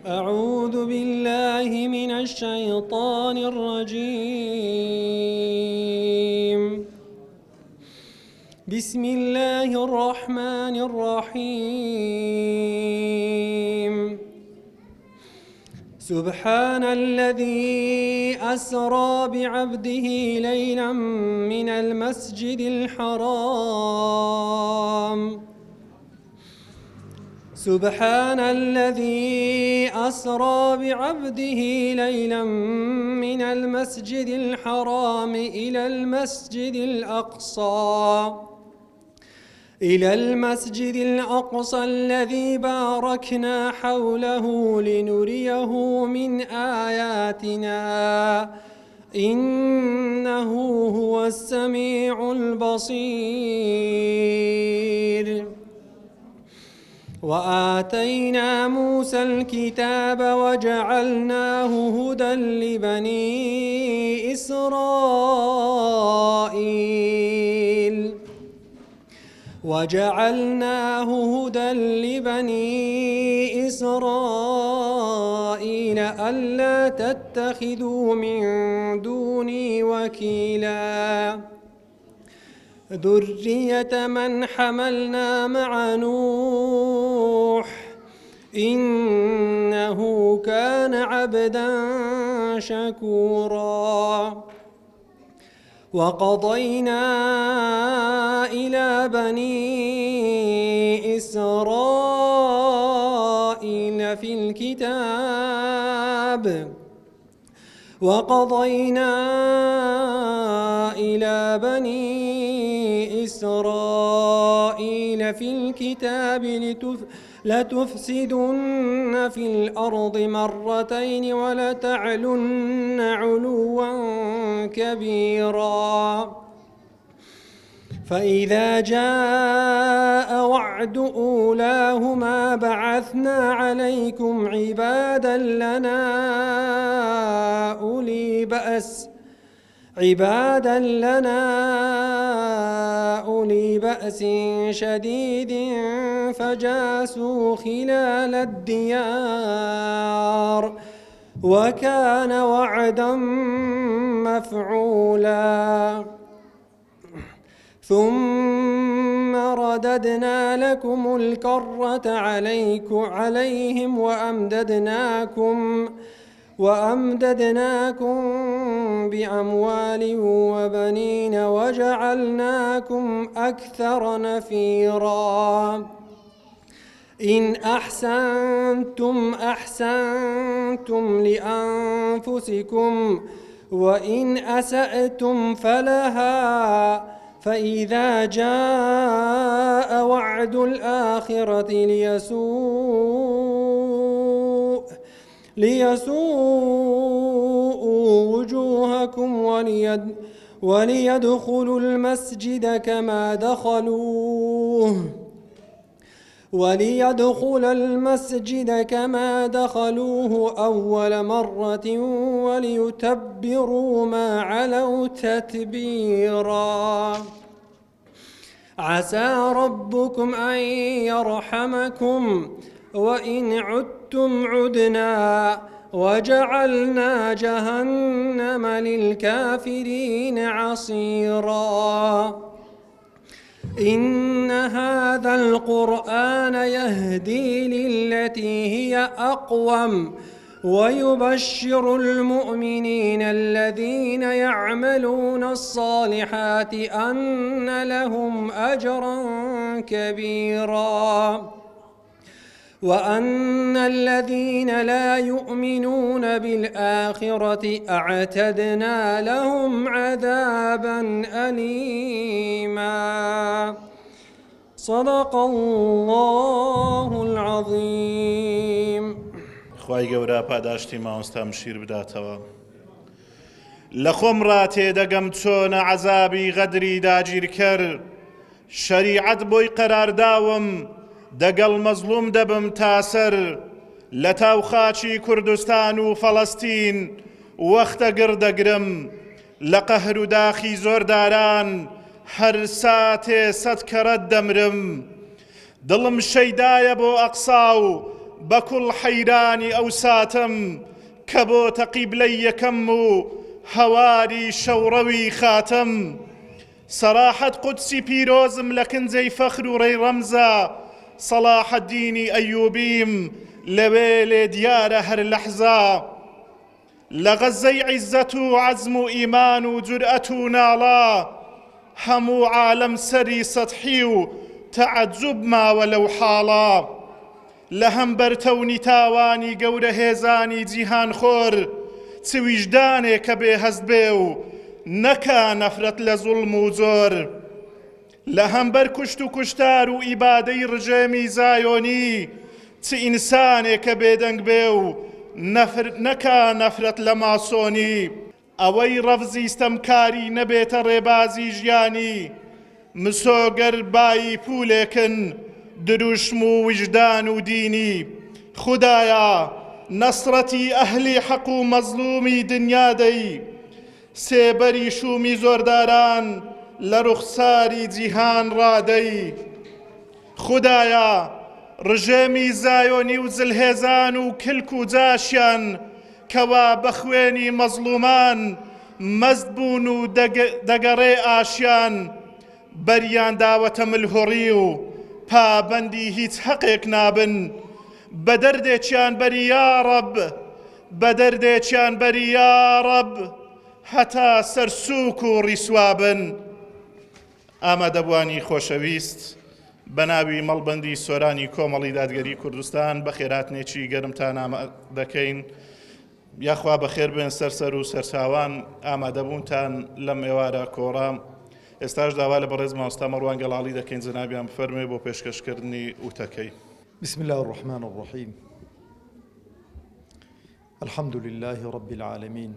أعوذ بالله من الشيطان الرجيم. بسم الله الرحمن الرحيم. سبحان الذي أسرى بعبده ليلا من المسجد الحرام سبحان الذي أسرى بعبده ليلا من المسجد الحرام إلى المسجد الأقصى الذي باركنا حوله لنريه من آياتنا إنه هو السميع البصير. وآتينا موسى الكتاب وجعلناه هدى لبني إسرائيل ألا تتخذوا من دوني وكيلا ذرية من حملنا مع نوح إنه كان عبدا شكورا. وقضينا إلى بني إسرائيل في الكتاب لتفسدن في الأرض مرتين ولتعلن علوا كبيرا. فإذا جاء وعد أولاهما بعثنا عليكم عبادا لنا أولي بأس شديد فجاسوا خلال الديار وكان وعدا مفعولا. ثم رددنا لكم الكرة عليهم وأمددناكم بأموال وبنين وجعلناكم أكثر نفيرا. إن أحسنتم لأنفسكم وإن أسأتم فلها. فإذا جاء وعد الآخرة ليسوءوا وجوهكم وليدخلوا المسجد كما دخلوه أول مرة وليتبروا ما علوا تتبيرا. عسى ربكم أن يرحمكم وإن عدتم عدنا وجعلنا جهنم للكافرين عصيرا. إن هذا القرآن يهدي للتي هي أقوم ويبشر المؤمنين الذين يعملون الصالحات أن لهم أجرا كبيرا وأن الذين لا يؤمنون بالآخرة أعتدنا لهم عذابا أليما. صدق الله العظيم. خوای گەورە پاداشتی مامۆستام شیر بداتەوە. لە خۆمڕا تێدەگەم چۆنە عەزابی غەدری داگیرکەر شەریعەت بۆی قەرارداوم دەگەڵ مەزلوم دەبم تاسەر لە تاوخاچی کوردستان و فەڵەستین وەختە گردەگرم لە قەهر و داخی زۆرداران هەر ساتێ سەد کەرەت دەمرم دڵم شەیدایە بۆ ئەقسا و بەکوڵ حەیرانی ئەو ساتم کە بۆتە قیبلەی یەکەم و هەواری شەوڕەوی خاتم سەراحەت قودسی پیرۆزم لە کنجەی فەخر و ڕێی ڕەمزە صلاح الدینی ئەیوبیم لەوێ لێ دیارە هەر لەحزە لە غەزەی عیزەت و عەزم و ئیمان و جورئەت و ناڵە هەموو عالەم سەری سەتحی و تەعەجوب ماوە لەو حاڵە لە هەمبەرتەونی تاوانی گەورە هێزانی جیهان خۆر چ ویژدانێ کە بێهەست بێ و نەکا نەفرەت لە زوڵم و جۆر لە هەمبەر کوشت و کوشتار و ئیبادەی ڕژێمی زایۆنی چ ئینسانێ کە بێدەنگ بێ و نەکا نەفرەت لە ماسۆنی ئەوەی ڕەفزی ستەمکاری نەبێتە ڕێبازی ژیانی مسۆگەر بایی پولێکن دروشم و وجدان و دینی خودایە نەسرەتی ئەهلی حەق و مەزلومی دنیادەی سێبەری شومی زۆرداران لە ڕوخساری جیهان ڕادەی خودایە ڕژێمی زایۆنی و جلهێزان و کلک و جاشیان کەوا بە خوێنی مەزلومان مەست بوون و دەگەڕێ ئاشیان بەریان داوەتە ملهوڕی و پابەندی هیچ حەقێک نابن بە دەردێکیان بەری یا ڕەب بە دەردێکیان بەری یا ڕەب هەتا سەرسووک و ڕیسوابن ئامادەبوانی خۆشەویست بە ناوی مەڵبەندی سۆرانی کۆمەڵی دادگەری کوردستان بە خێراتنێکی گەرمتان دەکەین یاخوا بەخێر بێن سەرسەر و سەرچاوان ئامادەبوونتان لەم ئێوارە کۆڕام ئێستاش داوا لە بەڕێز مامۆستا مەڕوان گەڵاڵی دەکەین جەنابیان بفەرمێ بۆ پێشکەشکردنی وتەکەی بسم الله الرحمن الرحيم الحمد لله رب العالمين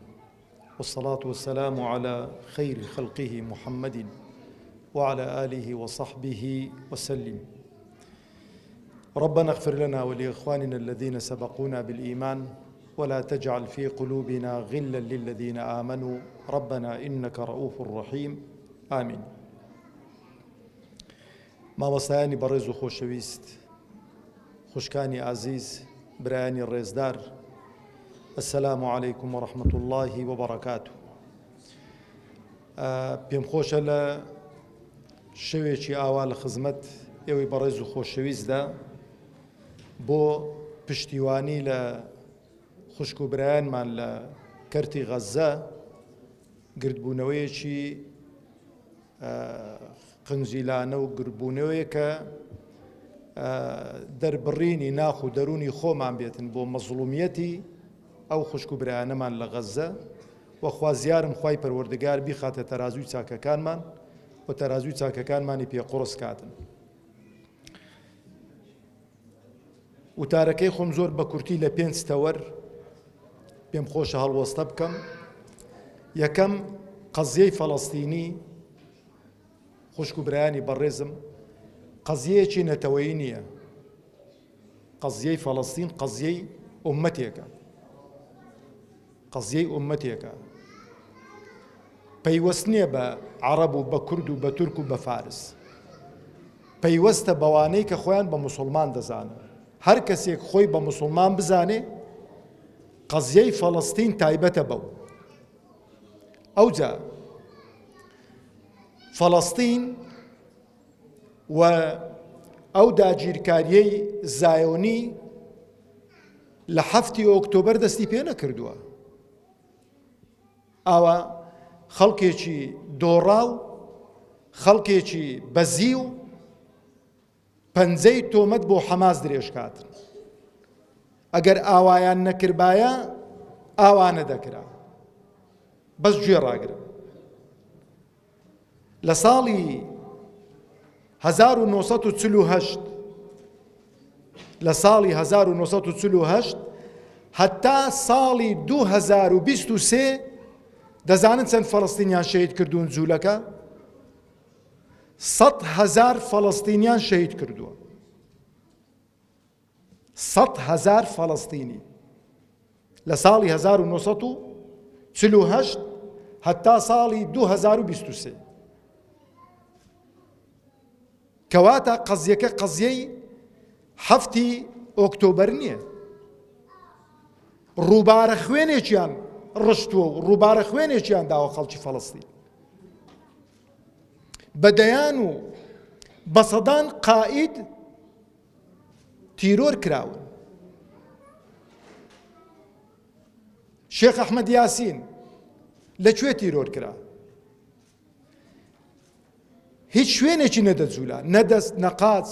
والصلاة والسلام على خير خلقه محمد وعلى آله وصحبه وسلم ربنا اغفر لنا ولإخواننا الذين سبقونا بالإيمان ولا تجعل في قلوبنا غلا للذين آمنوا ربنا إنك رؤوف رحيم آمين مامۆستایانی بەڕێز و خۆشەویست خوشکانی عزیز برایانی ڕێزدار السلام عليكم ورحمة الله وبركاته پێم خۆشە لە شەوێکی ئاوا لە خزمەت ئێوەی بەڕێز و خۆشەویستدا بۆ پشتیوانی لە خوشک و برایانمان لە کەرتی غەزە گردبوونەوەیەکی قنجیلانە و گربوونەوەیە کە دەربڕینی ناخ و دەرونی خۆمان بێتن بۆ مەزڵومیەتی ئەو خوشک و برایانەمان لە غەزە وەخوا زیارم خوای پەروەردگار بیخاتە تەرازوی چاکەکانمان و تەرازوی چاکەکانمانی پێ قوڕس کاتن وتارەکەی خۆم زۆر بە کورتی لە 5 تەوەر پێم خۆشە هەڵوەستە بکەم یەکەم قەزیەی فەڵەستینی خوشک و برایانی بەڕێزم قەزیەیەکی نەتەوەیی نییە قەزیەی فەڵەستین قەزیەی ئوممەتێکە قەزیەی ئوممەتێکە پەیوەست نییە بە عەرەب و بە کورد و بە تورک و بە فارس پەیوەستە بەوانەی کە خۆیان بە موسڵمان دەزانن هەر کەسێک خۆی بە موسڵمان بزانێ قەزیەی فەڵەستین تایبەتە بەو ئەوجا فەڵەستین و ئەو داگیرکاریەی زایۆنی لە 7 ئۆکتۆبەر دەستی پێ نەکردووە ئاوا خەڵکێکی دۆڕاو خەڵکێکی بەزی و پەنجەی تۆمەت بۆ حەماس درێژکاتن ئەگەر ئاوایان نەکردبایە ئاوانە دەکرا بەس گوێ ڕاگرن لە ساڵی 1948 لە ساڵی 1948 هەتا ساڵی 2023 دەزانن چەند فەڵەستینیان شەهید کردوون جوولەکە 100,000 فەڵەستینیان شەهید کردووە 100,000 فەڵەستینی لە ساڵی 1948 هەتا ساڵی 2023 کەواتە قەزیەکە قەزیەی 7 ئۆکتۆبەر نییە، ڕووبارە خوێنێکیان ڕشتووە و ڕووبارە خوێنێکیان داوە خەڵکی فەڵەستین. بەدەیان و بەسەدان قائید تیرۆر کراون. شێخ ئەحمەد یاسین لەکوێ تیرۆر کرا؟ هیچ شوێنێکی نەدەجوولا، نەدەست نەقاچ،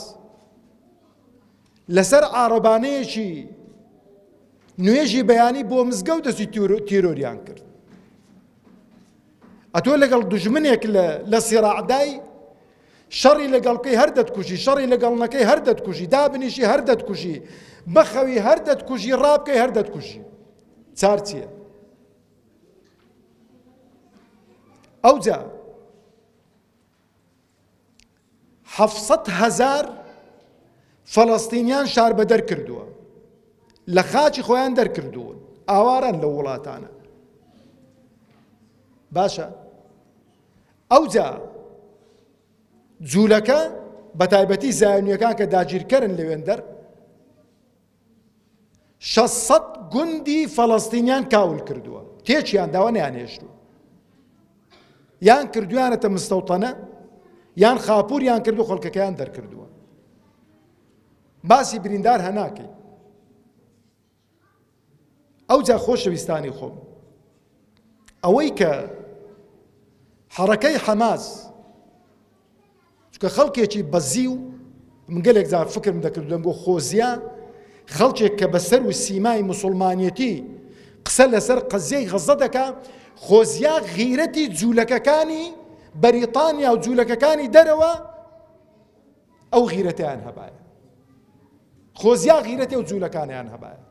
لەسەر عارەبانەیەکی نوێژی بەیانی بۆ مزگەوت دەستی تیرۆریان کرد. ئەتۆ لەگەڵ دوژمنێک لە سیراعدای شەڕی لەگەڵکەی هەر دەتکوژی، شەڕی لەگەڵنەکەی هەر دەتکوژی، دابنیشی هەر دەتکوژی، بەخەوی هەر دەتکوژی، ڕابکەی هەر دەتکوژی. چار چییە؟ ئەوجا 700,000 فەڵەستینیان شار بە دەرکردووە، لە خاچی خۆیان دەرکردوون، ئاواران لە وڵاتانە. باشە، ئەوجا جوولەکە بە تایبەتی زایونیەکان کە داگیرکەرن لەوێن دەر 600 گوندی فەڵەستینیان کاول کردووە، تێکیان داوە نەیانهێشتووە، یان کردویانەتە مستەوتەنە یان خاپوریان کردو خەڵکەکەیان دەرکردووە. باسی بریندار هەناکەی. ئەوجا خۆشەویستانی خۆم، ئەوەی کە حەرەکەی حەماس چونکە خەڵکێکی بەزی و من گەلێک جار فکرم دەکردم بۆ خۆزیە خەڵکێک کە بەسەر و سیمای موسڵمانیەتی قسە لەسەر قەزیەی غەزە دەکا، خۆزیە غیرەتی جوولەکەکانی بەریتانیا و جوولەکەکانی دەرەوە ئەو غیرەتیان هەبایە، خۆزیە غیرەتی ئەو جوولەکانیان هەبایە.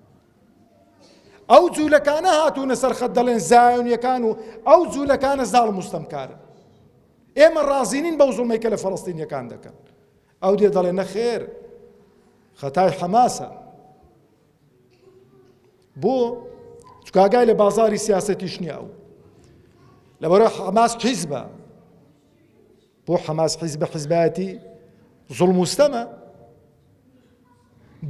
ئەو جوولەکانە هاتوونە سەر خەت دەڵێن زایۆنیەکان و ئەو جوولەکانە زاڵ مستەمکارن، ئێمە ڕازینین بەو زوڵمەی کە لە فەڵەستینیەکان دەکەن. ئەو دێ دەڵێ نەخێر، خەتای حەماسە. بۆ چونکە ئاگای لە بازاری سیاسەتیش نییە، ئەو لەبەرەوەی حەماس حیزبە، بۆ حەماس حیزبە، حیزبایەتی زوڵم و ستەمە،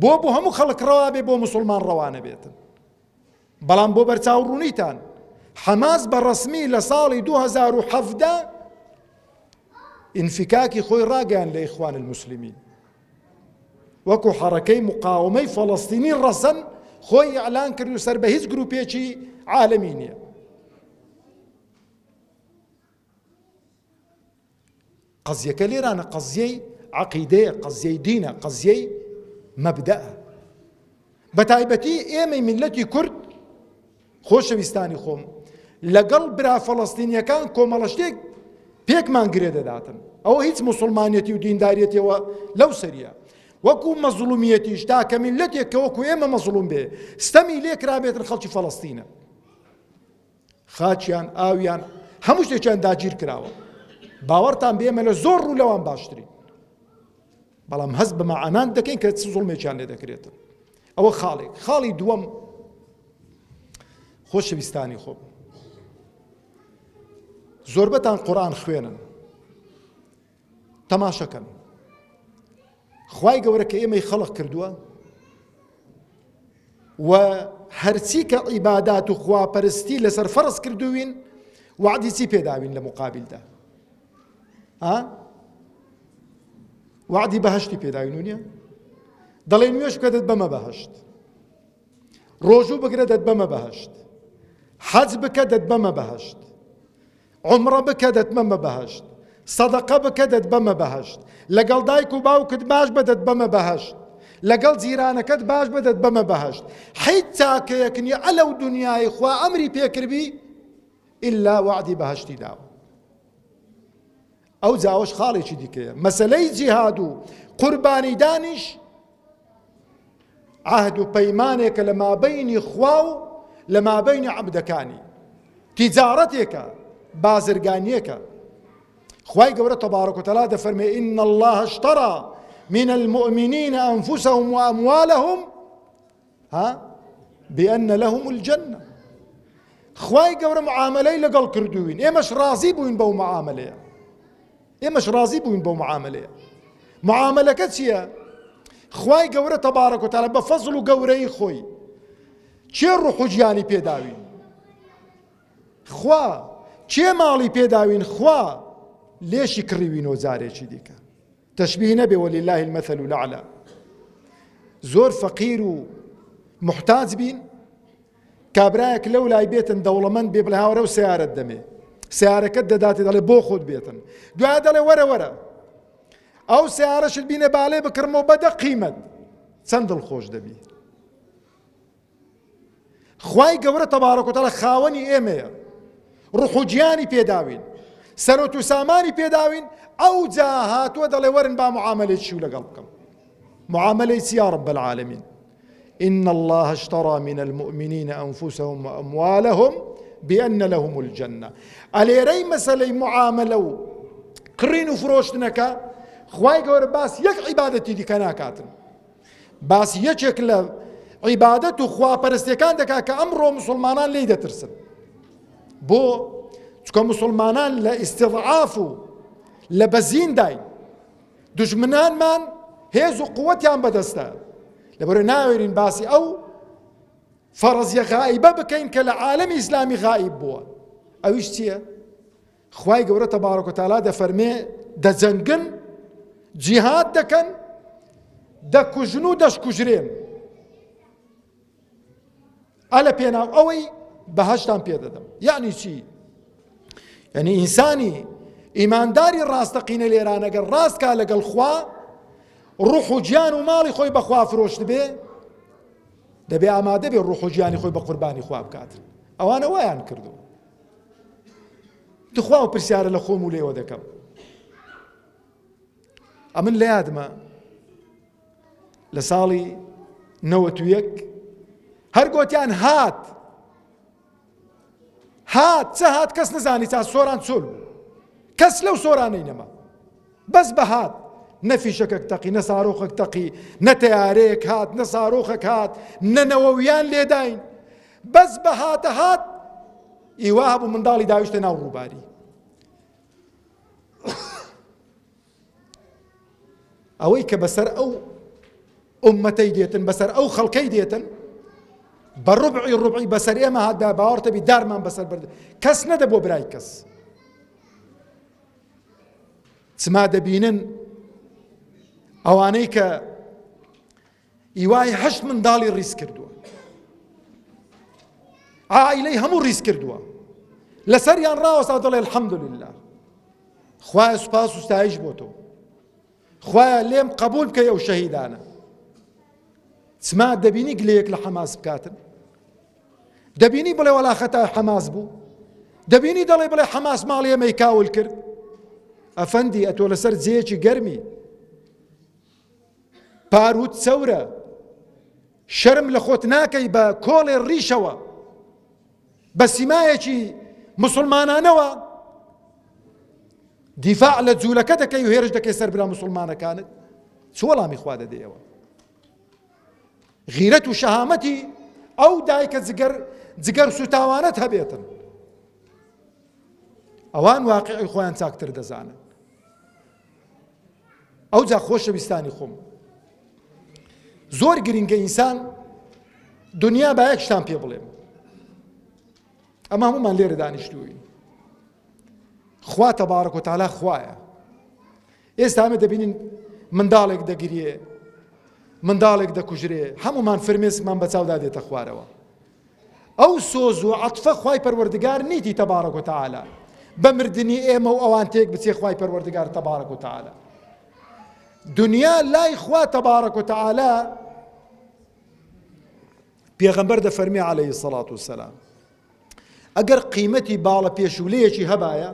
بۆ هەموو خەڵک ڕەوا بێ، بۆ موسڵمان ڕەوانە بێتن. بەڵام بۆ بەرچاوڕوونیتان حەماس بە ڕەسمی لە ساڵی 2017 ئینفیکاکی خۆی ڕاگەیان لە ئیخوان الموسلیمین، وەکو حەرەکەی مقاومەی فەڵەستینی ڕەسەن خۆی ئیعلان کرد و سەر بە هیچ گروپێکی عالەمی نییە. قەزیەکە لێرانە قەزیەی عەقیدەیە، قەزیەی دینە، قەزیەی مەبدەئە. بە تایبەتی ئێمەی میلەتی کورد خۆشەویستانی خۆم لەگەڵ برا فەڵەستینیەکان کۆمەڵە شتێک پێکمان گرێ دەداتن، ئەوە هیچ موسڵمانیەتی و دینداریەتەوە لەو سەریە، وەکو مەزڵومیەتیش تا کە میلەتێک کە وەکو ئێمە مەزڵوم بێ ستەمی لێ کرابێتن خەڵکی فەڵەستینە، خاچیان ئاویان هەموو شتێکیان داگیر کراوە. باوەڕتان بێمە لە زۆر ڕوو لەوان باشترین، بەڵام هەست بە مەعانان دەکەین کە چ زوڵمێکیان لێ دەکرێتن. ئەوە خاڵێک. خاڵی دووەم، خۆشەویستانی خۆم، زۆربەتان قورئان خوێنن، تەماشەکەن. خوای گەورە کە ئێمەی خەڵق کردووە و هەرچی کە عیبادات و خواپەرستی لەسەر فەرز کردوین وعدی چی پێداوین لە مقابلدا؟ وعدی بەهەشتی پێداوین و نییە؟ دەڵێ نوێش بکە دەت بەمە بەهەشت، ڕۆژوو بگرە دەت بەمە بەهەشت، حەج بکە دەت بەمە بەهەشت، عومرە بکە دەت بەمە بەهەشت، سەدەقە بکە دەت بەمە بەهەشت، لەگەڵ دایک و باوکت باش بەدەت بەمە بەهەشت، لەگەڵ جیرانەکەت باش بەدەت بەمە بەهەشت. هیچ چاکەیەک نییە ئەلەو دنیای خوا ئەمری پێکردبی ئیلا وعدی بەهەشتی داوە. ئەو جاوەش خاڵێکی دیکەیە. مەسەلەی جیهاد و قوربانی دانیش عهد و پەیمانێکە لە مابەینی خوا و لە مابەینی عەبدەکانی، تیجارەتێکە، بازرگانیەکە. خوای گەورە تەبارەک و تەعالا دەفەرمێ ئین الله اشترى من المؤمنين أنفسهم وأموالهم بأن لهم الجنة. خوای گەورە معاملەی لەگەڵ کردوین، ئێمەش ڕازی بووین بەو معاملەیە، ئێمەش ڕازی بووین بەو معاملەیە. معاملەکە چییە؟ خوای گەورە تەبارەک و تەعالە بە فەزڵ و گەورەی خۆی چێ ڕوح و گیانی پێداوین؟ خوا. چێ ماڵی پێداوین؟ خوا. لێشی کڕیوینەوە جارێکی دیکە. تەشبیه نەبێ وەلیلله المەثل الأعلى. زۆر فەقیر و محتاج بین، کابرایەک لەو لای بێتن دەوڵەمەند بێ بڵێ هاوڕێ و سیارەت دەمێ، سیارەکەت دەداتێ دەڵێ بۆ خۆت بێتن، دوای دەڵێ وەرە وەرە ئەو سیارەشت بینە بالێ بکڕمەوە بەدە قیمەت، چەند دڵخۆش دەبی. خوای گەورە تەبارەک و تەعالە خاوەنی ئێمەیە، ڕوح و گیانی پێداوین، سەرۆت و سامانی پێداوین، ئەو جا هاتووە دەڵێ وەرن با معاملەی چی و لەگەڵ بکەم. معاملەی چی یا رب العالمین؟ إن الله اشترى من المؤمنين أنفسهم وأموالهم بأن لهم الجنة. أليري مسألة معاملة قرين فروشتنك خواي قور باس يك عبادتي دي كناكاتن باس يشكل عبادته خوا پرستيكان دكا كأمره مسلمانان ليدة ترسل بو چکە مسلمانان لە ئیستضعاف و لە بەزین داین، دوژمنانمان هێز و قووەتیان بەدەستە، لەبەرەوەی ناوێرین باسی ئەو فەرەزیە غائبە بکەین کە لە عالەمی ئیسلامی غائب بووە. ئەویش چییە؟ خوای گەورە تەبارەک و تەعالە دەفەرمێ دەجەنگن، جیهاد دەکەن، دەکوژن و دەشکوژرێن، ئەلە پێناو ئەوەی بەهەشتان پێدەدەم. یعنی چی؟ یعنی ئینسانی ئیمانداری ڕاستەقینە لێران ئەگەر ڕاست کا لەگەڵ خوا، ڕوح و گیان و ماڵی خۆی بەخوا فرۆشت بێ، دەبێ ئامادە بێ ڕوح و گیانی خۆی بە قوربانی خوا بکات. ئەوانە وایان کردو. دخوا و پرسیارە لە خۆم و لێوە دەکەم. ئەمن لە یادمە لە ساڵی 91 هەر گۆتیان هات چە هات کەس نەزانی چا سۆران چۆل بوو، کەس لەو سۆرانەی نەما، بەس بە هات، نە فیشەکەک تەقی، نە سارۆخەک تەقی، نە تەیارەیەک هات، نە سارۆخەک هات، نە نەوەویان لێداین، بەس بە هاتە هات ئیوا هەبوو منداڵی داویشتە ناو ڕووباری. ئەوەی کە بەسەر ئەو ئومەتەی دێتن، بەسەر ئەو خەڵکەی دێتن، بە ڕوبعی بەسەر ئێمە هات بە باوەڕتەبی دارمان بەسەر بەردە، کەس نەدە بۆ برای کەس. چما دەبینن ئەوانەی کە ئیوای 8 منداڵی ڕیس کردووە، عائیلەی هەموو ڕیس کردووە، لەسەریان ڕاوەستا دەڵێ الحەمدولله، خوایە سوپاس و ستایش بۆ تۆ، خوایە لێم قبول بکەی ئەو شەهیدانە. چما دەبینی گلەیەک لە حەماس بکاتن، دەبینی بڵێ وەلا خەتای حەماس بوو، دەبینی دەڵێ بڵێ حەماس ماڵی ئێمەی کاول کرد. ئەفەندی ئەتۆ لەسەر جێیەکی گەرمی، پاروت چەورە، شەرم لە خۆت ناکەی بە کۆڵێ ڕیشەوە، بە سیمایەکی مسلمانانەوە دیفاع لە جوولەکە دەکەی و هێرش دەکەی سەر برا مسلمانەکانت. چ وەڵامی خوا دەدەیەوە؟ غیرەت و شەهامەتی ئەو دایکە جگەر سوتاوانەت هەبێتن، ئەوان واقعی خۆیان چاکتر دەزانن. ئەو جا خۆشەویستانی خۆم، زۆر گرنگە ئینسان دنیا با یەک شتان پێ بڵێم، ئەمە هەمومان لێرە دانیشتووین، خوا تەبارەک و تەعالە خوایە. ئێستا ئەمە دەبینین منداڵێک دەگرێ، منداڵێک دەکوژرێ، هەمومان فرمێسکمان بە چاودا دێتە خوارەوە. ئەو سۆز و عەتفە خوای پەروەردگار نیتی تەبارەک و تەعالە بە مردنی ئێمە و ئەوان تێک بچێ خوای پەروەردگار تەبارەک و تەعالە. دنیا لای خوا تەبارەک و تەعالە پێغەمبەر دەفەرمێ عەلەیهی سەڵات وسەلام ئەگەر قیمەتی باڵە پێشولەیەکی هەبایە،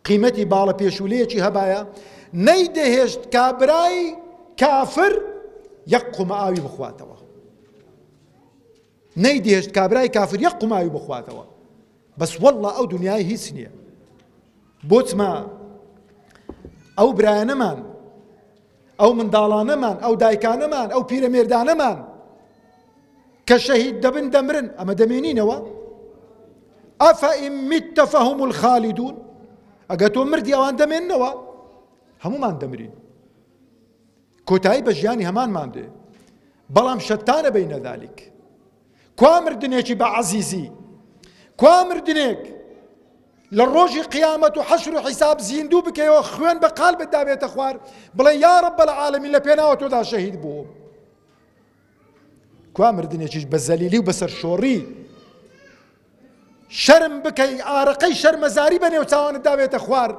قیمەتی باڵە پێشولەیەکی هەبایە، نەیدەهێشت کابرای کافر یەک قومە ئاوی بخواتەوە، نەیدەهێشت کابرای کافر یەک قومە ئاوی بخواتەوە. بەس وەڵڵا ئەو دنیای هیچ نییە. بۆچمە ئەو برایەنەمان، ئەو منداڵانەمان، ئەو دایکانەمان، ئەو پیرەمێردانەمان کە شەهید دەبن دەمرن، ئەمە دەمێنینەوە. ئەفەئین میتە فەهم کۆتایی بە ژیانی هەمانمان دێ بەڵام شەتانە بەینە ذالیک کوا مردنێکی بە عەزیزی کوا مردنێک لە ڕۆژی قیامەت و حەشر و حیساب زیندوو بکەیەوە خوێن بە قالبت دابێتە خوار بڵێ یا رەب العالەمین لە پێناوە تۆدا شەهید بووم کوا مردنێکیش بە زەلیلی و بەسەر شۆڕی شەرم بکەی ئارەقەی شەرمەزاری بەنێو چاوانت دابێتە خوار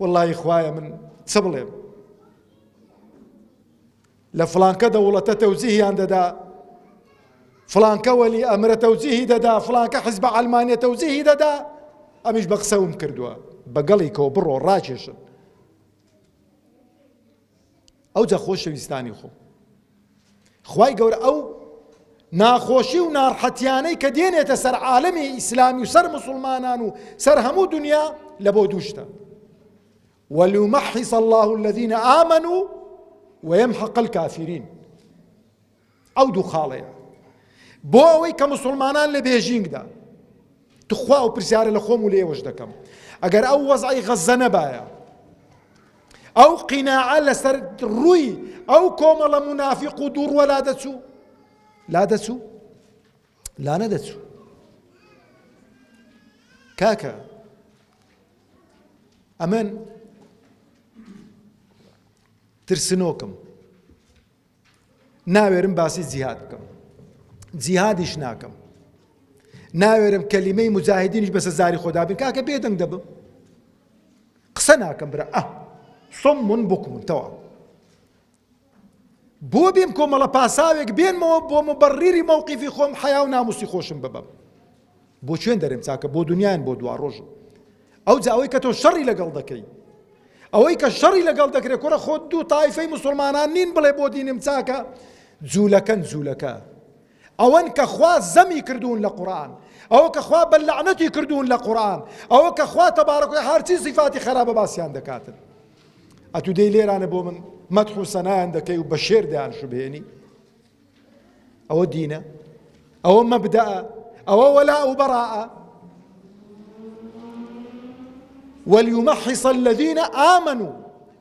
وەڵڵی خوایە من چ بڵێم لە فڵانکە دەوڵەتە تەوزیهیان دەدا فڵانکە وەلی ئەمرە تەوزیهی دەدا فڵانکە حیزب عەلمانیە تەوزیهی دەدا ئەمیش بە قسەوم کردووە بەگەڵێکەوە بڕۆ ڕاکێشن ئەوجا خۆشەویستانی خۆ خوای گەورە ئەو ناخۆشی و ناڕحەتیانەی کە دێنێتە سەر عالەمی ئیسلامی و سەر مسلمانان و سەر هەموو دنیا لە بۆ دووشتە وَلْيُمَحِّصَ اللَّهُ الَّذِينَ آمَنُوا وَيَمْحَقَ الْكَافِرِينَ ئەو دوو خاڵەیە بۆ ئەوەی کە مسلمانان لە بێژینگدا تخوا و پرسیارە لە خۆم و لە ئێوەش دەکەم ئەگەر ئەو وەزعی غەزە نەبایە ئەو قیناعە لەسەر ڕووی ئەو کۆمەڵە منافق و دووڕوە لا دەچوو لا دەچوو لا نەدەچوو کاکە ئەمن ترسنۆکم ناوێرم باسی جیهاد بکەم جیهادیش ناکەم ناوێرم کەلیمەی مجاهدینیش بەسە زاری خۆدا بین کاکە بێدەنگ دەبم قسە ناکەم برا صم بکمون تەواو بۆ بێم کۆمەڵە پاساوێک بێنمەوە بۆ مبەڕیری مووقیفی خۆم حیا و ناموسی خۆشم ببەم بۆ چێن دەرێم چاکە بۆ دنیایان بۆ دوا ڕۆژم ئەوجا ئەوەی کە تۆ شەڕی لەگەڵ دەکەی ئەوەی کە شەڕی لەگەڵ دەکرێت کوڕە خۆت دوو تایفەی مسلمانان نین بڵێ بۆ دینم چاکە جوولەکەن جوولەکە ئەوەن کە خوا زەمی کردوون لە قورئان ئەوە کە خوا بەلعنەتی کردوون لە قورئان ئەوە کە خوا تەبارەک و هەرچی صفاتی خراپە باسییان دەکاتن ئەتو دەی لێرانە بۆ من مەدح و سەنایان دەکەی و بە شێر دەیان شوبهێنی ئەوە دینە ئەوە مەبدەئە ئەوە وەلاء و بەراءە وَلْيُمَحِّصَ الَّذِينَ آمَنُوا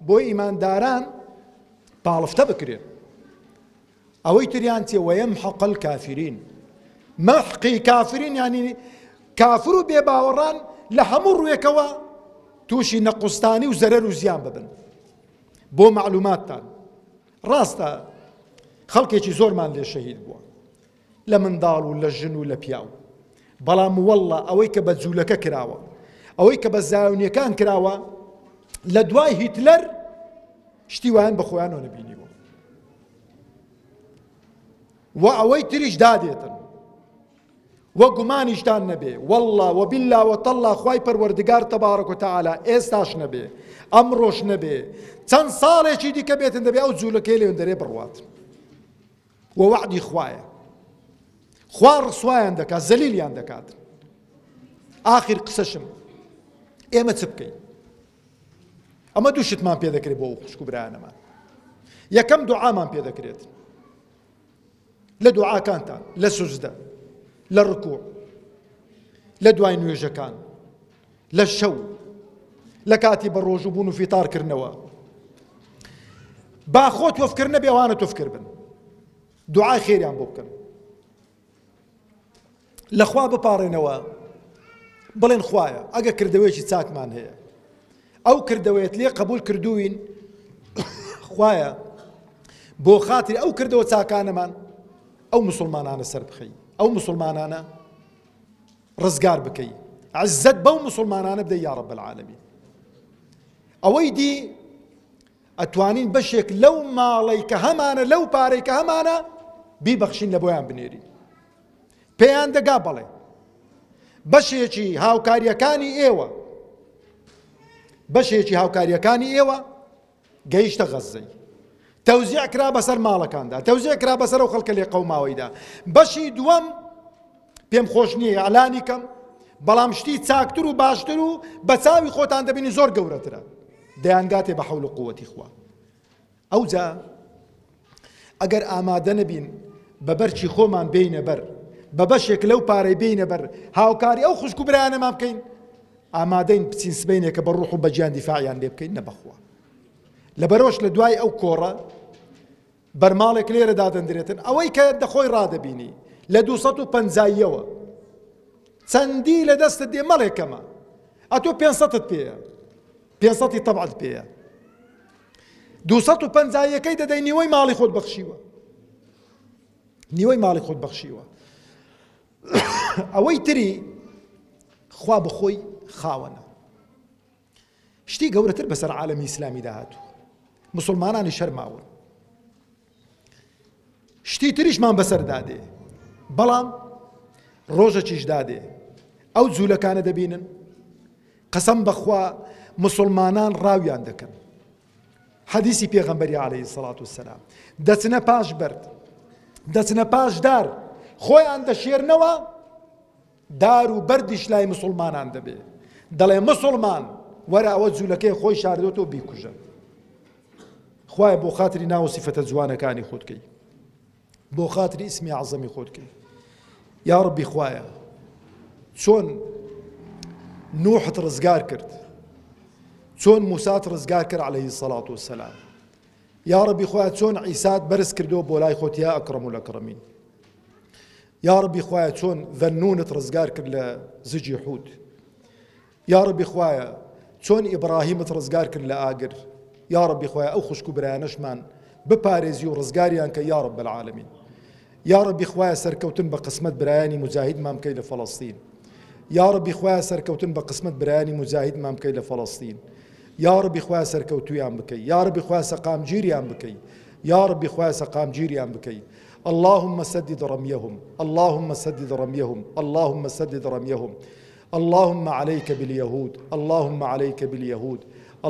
بۆ ئیمانداران پاڵفتە بکرێن ئەوەی تریان چێ وَيَمْحَقَ الْكَافِرِينَ مەحقی کافرین یعنی کافر و بێباوەڕان لە هەموو ڕوویەکەوە تووشی نەقوستانی و زەرەر و زیان ببن بۆ معلوماتتان ڕاستە خەڵکێکی زۆرمان لێ شەهید بووە لە منداڵ و لە ژن و لە پیاو بەڵام وەڵڵا ئەوەی کە بە جوولەکە کراوە ئەوەی کە بە زایونیەکان کراوە لە دوای هیتلەر شتی وایان بە خۆیانەوە نەبینیوە و ئەوەی تریش دادێتن وە گومانیشتان نەبێ وەڵڵا وەبیللا وەتەڵڵا خوای پەروەردگار تەبارەک و تەعالا ئێستاش نەبێ ئەمڕۆش نەبێ چەند ساڵێکی دیکە بێتن دەبێ ئەو جوولەکەی لێون دەرێ بڕوات وە وەعدی خوایە خوا ڕسوایان دەکات زەلیلیان دەکات ئاخر قسەشم ئێمە چ بکەین ئەمە دوو شتمان پێ دەکرێت بۆ خوشک و برایانەمان یەکەم دوعامان پێ دەکرێت لە دوعاکانتان لە سوجدە لە ڕکوع لە دوای نوێژەکان لە شەو لە کاتی بە ڕۆژوو بوون و فیتارکردنەوە با خۆت وەفکردن نەبێ ئەوانە تۆفکر بن دوعای خێریان بۆ بکەن لەخوا بپاڕێنەوە بڵێن خوایە ئەگە کردەوەیەکی چاکمان هەیە ئەو کردەوەیەت لێ قبول کردوین خوایە بۆ خاتری ئەو کردەوە چاکانەمان ئەو مسلمانانە سەر بخەی ئەو مسلمانانە ڕزگار بکەی عزت بەو مسلمانانە بدەی یا رب العالمین ئەوەی دی ئەتوانین بەشێک لەو ماڵەی کە هەمانە لەو پارەی کە هەمانە بیبەخشین لە بۆیان بنێری پێیان دەگا بەڵێ بەشێکی هاوکاریەکانی ئێوە گەیشتە غەزەی تەوزیع کرا بەسەر ماڵەکاندا تەوزیع کرا بەسەر ئەو خەڵکە لێ قەوماوەیدا بەشی دووەم پێم خۆش نییە ئەلانی کەم بەڵام شتی چاکتر و باشتر و بە چاوی خۆتان دەبینی زۆر گەورەترە دەیانگاتێ بە حەول و قووەتی خوا ئەوجا ئەگەر ئامادە نەبین بە بەرچی خۆمان بینە بەر بە بەشێک لەو پارەی بینە بەر هاوکاری ئەو خوشک و برایانەمان بکەین ئامادەین بچین سبەینێکە بە ڕوح و بە گیان دیفاعیان لێ بکەین نەبەخوا لەبەرەوەش لە دوای ئەو کۆڕە بەرماڵێک لێرە دادەندرێتن ئەوەی کە دەخۆی ڕادەبینی لە 250ەوە چەندی لە دەستت دێ مەڵێکەمە ئەتۆ 500ت پێیە 500ی تەبعت پێیە 250ەکەی دەدەی نیوەی ماڵی خۆت بەخشیوە نیوەی ماڵی خۆت بەخشیوە ئەوەی تری خوا بخۆی خاوەنە شتی گەورەتر بەسەر عالەمی ئیسلامی داهاتوو مسلمانانی شەرماون شتی تریشمان بەسەر دادێ بەڵام ڕۆژەکیش دادێ ئەو جوولەکانە دەبینن قەسەم بەخوا مسلمانان ڕاویان دەکەن حەدیسی پێغەمبەری عەلەیهی سەڵات وسەلام دەچنە پاش بەرد دەچنە پاش دار خۆیان دەشێرنەوە دار و بەردیش لای مسلمانان دەبێ دەڵێ مسلمان وەرە ئەوە جوولەکەی خۆی شاردۆتەوە بیکوژە خوایە بۆ خاتری ناو سیفەتە جوانەکانی خۆتکەی بۆ خاتری ئیسمی عەزەمی خۆتکەی یا ڕەبی خوایە چۆن نوحت ڕزگار کرد چۆن موسات ڕزگار کرد عەلەیهی سەڵات وسەلام یا ڕەبی خوایە چۆن عیسات بەرز کردەوە بۆ لای خۆت یا ئەکرەم الئەکرەمین یا ڕەبی خوایە چۆن ذەنونت ڕزگار کرد لە زجی حوت یا ڕەبی خوایە چۆن ئیبراهیمت ڕزگار کرد لە ئاگر یا ڕەبی خوایە ئەو خوشک و برایانەشمان بپارێزی و ڕزگاریان کە یا ڕەب العالەمین یا ڕەبی خوایە سەرکەوتن بە قسمەت برایانی موجاهیدمان بکەی لە فەڵەستین یا ڕەبی خوایە سەرکەوتن بە قسمەت برایانی موجاهیدمان بکەی لە فەڵەستین یا ڕەبی خوایە سەرکەوتویان بکەی یا ڕەبی خوایە سەقامگیریان بکەی یا ڕەبی خوایە سەقامگیریان بکەی اللهم سدد رميهم اللهم سدد رميهم اللهم سدد رميهم اللهم عليك باليهود اللهم عليك باليهود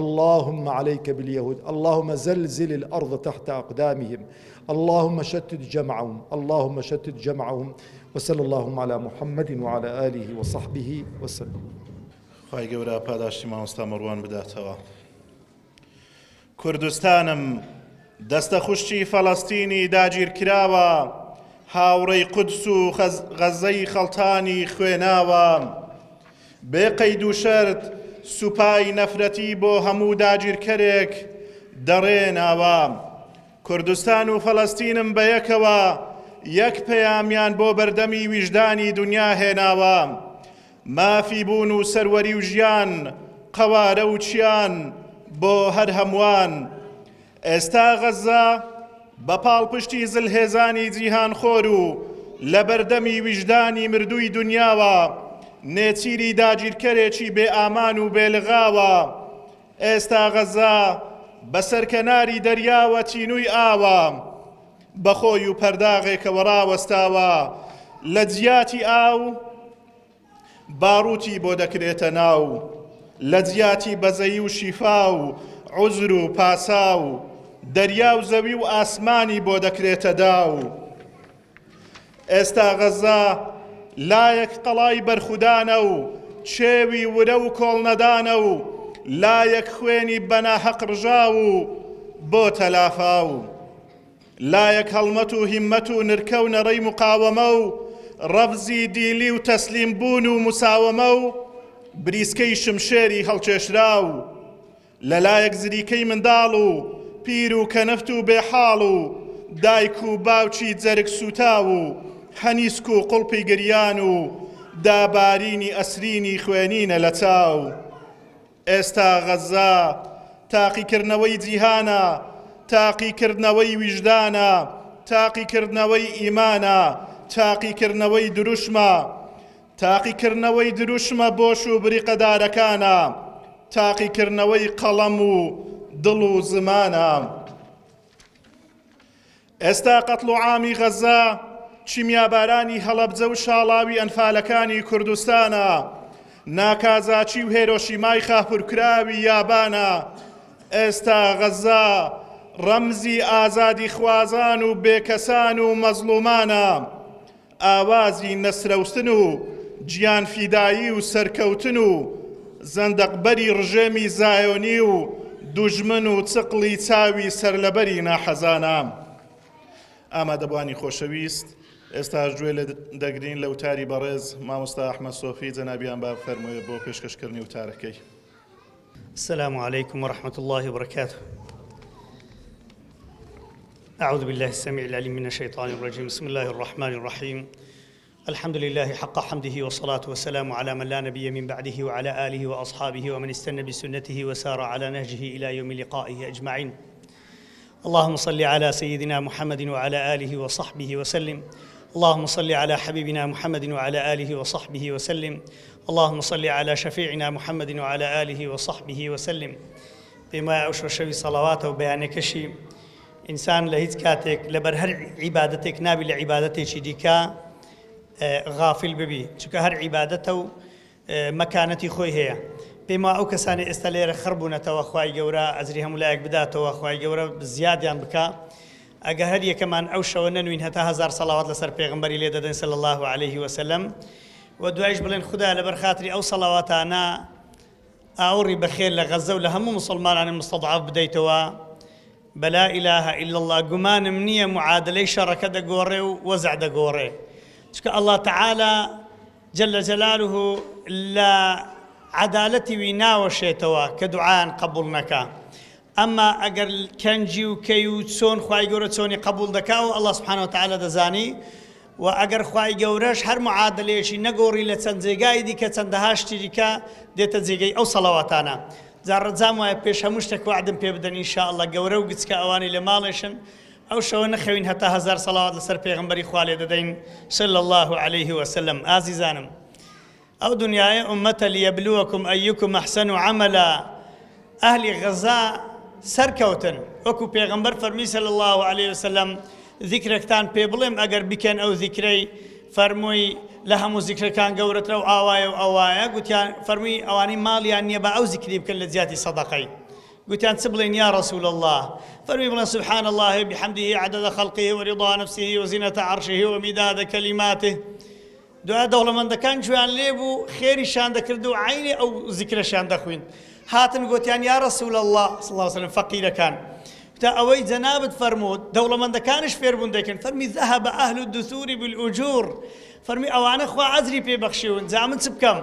اللهم عليك باليهود اللهم زلزل الأرض تحت أقدامهم اللهم شتت جمعهم اللهم شتت جمعهم وصلى اللهم على محمد وعلى آله وصحبه وسلم خی گەورە پاداشتی مامۆستا مەڕوان بداتەوە کوردستانم دەستە خوشتی فەڵەستینی داگیر کراوە هاوڕێی قودس و غەزەی خەڵتانی خوێناوە بێ قەید و شەرت سوپای نەفرەتی بۆ هەموو داگیرکەرێک دەڕێناوە کوردستان و فەڵەستینم بە یەکەوە یەک پەیامیان بۆ بەردەمی ویژدانی دنیا هێناوە مافی بوون و سەروەری و ژیان قەوارە و چیان بۆ هەر هەمووان ئێستا غەزە بە پاڵپشتی زلهێزانی جیهان خۆر و لە بەردەمی ویژدانی مردووی دنیاوە نێچیری داگیرکەرێکی بێ ئامان و بێلغاوە ئێستا غەزە بەسەر کەناری دەریاوە تینووی ئاوە بەخۆی و پەرداغێکەوە ڕاوەستاوە لە جیاتی ئاو باڕووتی بۆ دەکرێتە ناو لە جیاتی بەزەیی و شیفا و عوزر و پاسا و دەریا و زەوی و ئاسمانی بۆ دەکرێتە داو ئێستا غەزە لایەک قەڵای بەرخودانە و چێوی ورە و کۆڵنەدانە و لایەک خوێنی بەناحەق ڕژا و بۆ تەلافا و لایەک هەڵمەت و هیممەت و نرکە و نەڕەی مقاوەمە و ڕەفزی دیلی و تەسلیم بوون و مساوەمە و بریسکەی شمشێری هەڵکێشرا و لەلایەک زریکەی منداڵ و پیر و کەنەفت و بێحاڵ و دایک و باوکی جەرگ سوتا و هەنیسک و قوڵپی گریان و دابارینی ئەسرینی خوێنینە لە چاو ئێستا غەزە تاقیکردنەوەی جیهانە تاقیکردنەوەی ویژدانە تاقیکردنەوەی ئیمانە تاقیکردنەوەی دروشمە تاقیکردنەوەی دروشمە بۆش و بریقەدارەکانە تاقیکردنەوەی قەڵەم و دڵ و زمانە ئێستا قەتڵ و عامی غەزە چیمیابارانی هەڵەبجە و شاڵاوی ئەنفالەکانی کوردستانە ناکازاچی و هێرۆشیمای خاپورکراوی یابانە ئێستا غەزە ڕەمزی ئازادی خوازان و بێکەسان و مەزلومانە ئاوازی نەسرەوستن و گیان فیدایی و سەرکەوتن و زەندەقبەری ڕژێمی زایۆنی و دوژمن و چقڵی چاوی سەرلەبەری ناحەزانە ئامادەبوانی خۆشەویست ئێستا گوێ لە دەگرین لە وتاری بەڕێز مامۆستا ئەحمەد سۆفی جەنابیان با بفەرموویە بۆ پێشکەشکردنی وتارەکەی. السلام عليكم ورحمة الله وبركاته. أعوذ بالله السميع العليم من الشيطان الرجيم. بسم الله الرحمن الرحيم. الحمد لله حق حمده والصلاة والسلام على من لا نبي من بعده وعلى آله وأصحابه ومن استنى بسنته وسار على نهجه إلى يوم لقائه أجمعين. اللهم صل على سيدنا محمد وعلى آله وصحبه وسلم. اللهم صل على حبيبنا محمد وعلى آله وصحبه وسلم. اللهم صل على شفيعنا محمد وعلى آله وصحبه وسلم. بما أشر شوي صلواته وبيانكشي إنسان لهيت كاتك لبر هر عبادتك نابي لعبادتك شديكا غافل ببي چونکە هەر عیبادەتە و مەکانەتی خۆی هەیە. پێما ئەو کەسانی ئێستا لێرە خڕبوونەتەوە خوای گەورە ئەزری هەموو لایەک بداتەوە، خوای گەورە زیادیان بکە. ئەگە هەر یەکەمان ئەو شەوە نەنوین هەتا 1000 سەڵاوات لەسەر پێغەمبەری لێ دەدەن صلی الله عليه وسلم و دوایش بڵێن خوددا لەبەر خاتری ئەو سەڵاواتانە ئاوڕی بەخێر لە غەزە و لە هەموو مسلمانانی مستەضعف بدەیتەوە. بەلا ئیلاهە ئیلا الله گومانم نییە معادلەی شەڕەکە دەگۆڕێ و وەزع دەگۆڕێ. چکە الله تعالى جل جلاله لا عدالتي ويناوشيتوا كدعاء قبول نكا. أما أجر كنجي وكيو تسون خواي جورة تسوني قبول دكاو الله سبحانه وتعالى دزاني. وأجر خواي جورش هر معادلة شيء نجوري لتنزيجاي دي كتندهاش تيجيكا دي تنزيجاي أو صلواتنا. زار زامو بيش همشتك وعدم بيبدن إن شاء الله جورة وقتك أواني لمالشن. أو شو نخوين حتى 1000 صلوات لسر پیغمبری خوالي ددين صلى الله عليه وسلم. عزيزانم أو دنيا أمة ليبلوكم أيكم أحسن عملا. أهل غزة سركوتن وكو پیغمبر فرمي صلى الله عليه وسلم ذكرك تان بيبلم أجر بكن أو ذكري فرموي لهم ذكر كان قورت لو آوايا قلت يعني فرمي أواني مالي يعني يبا أو ذكري بكن لزياتي صدقي. قلت أن سبلين يا رسول الله فرمي بنا سبحان الله بحمده عدد خلقه ورضا نفسه وزنة عرشه ومداد كلماته. دعاء دولة من دكان شوان ليبو خيري شان دكردو عيني أو ذكر شان دخوين هاتن قلت يعني يا رسول الله صلى الله عليه وسلم فقير كان أوي زنابت فرمود دولة من دكانش فيربون دكان فرمي ذهب أهل الدثور بالأجور فرمي أوانا أخوة عزري بيبخشون زعمن سبكم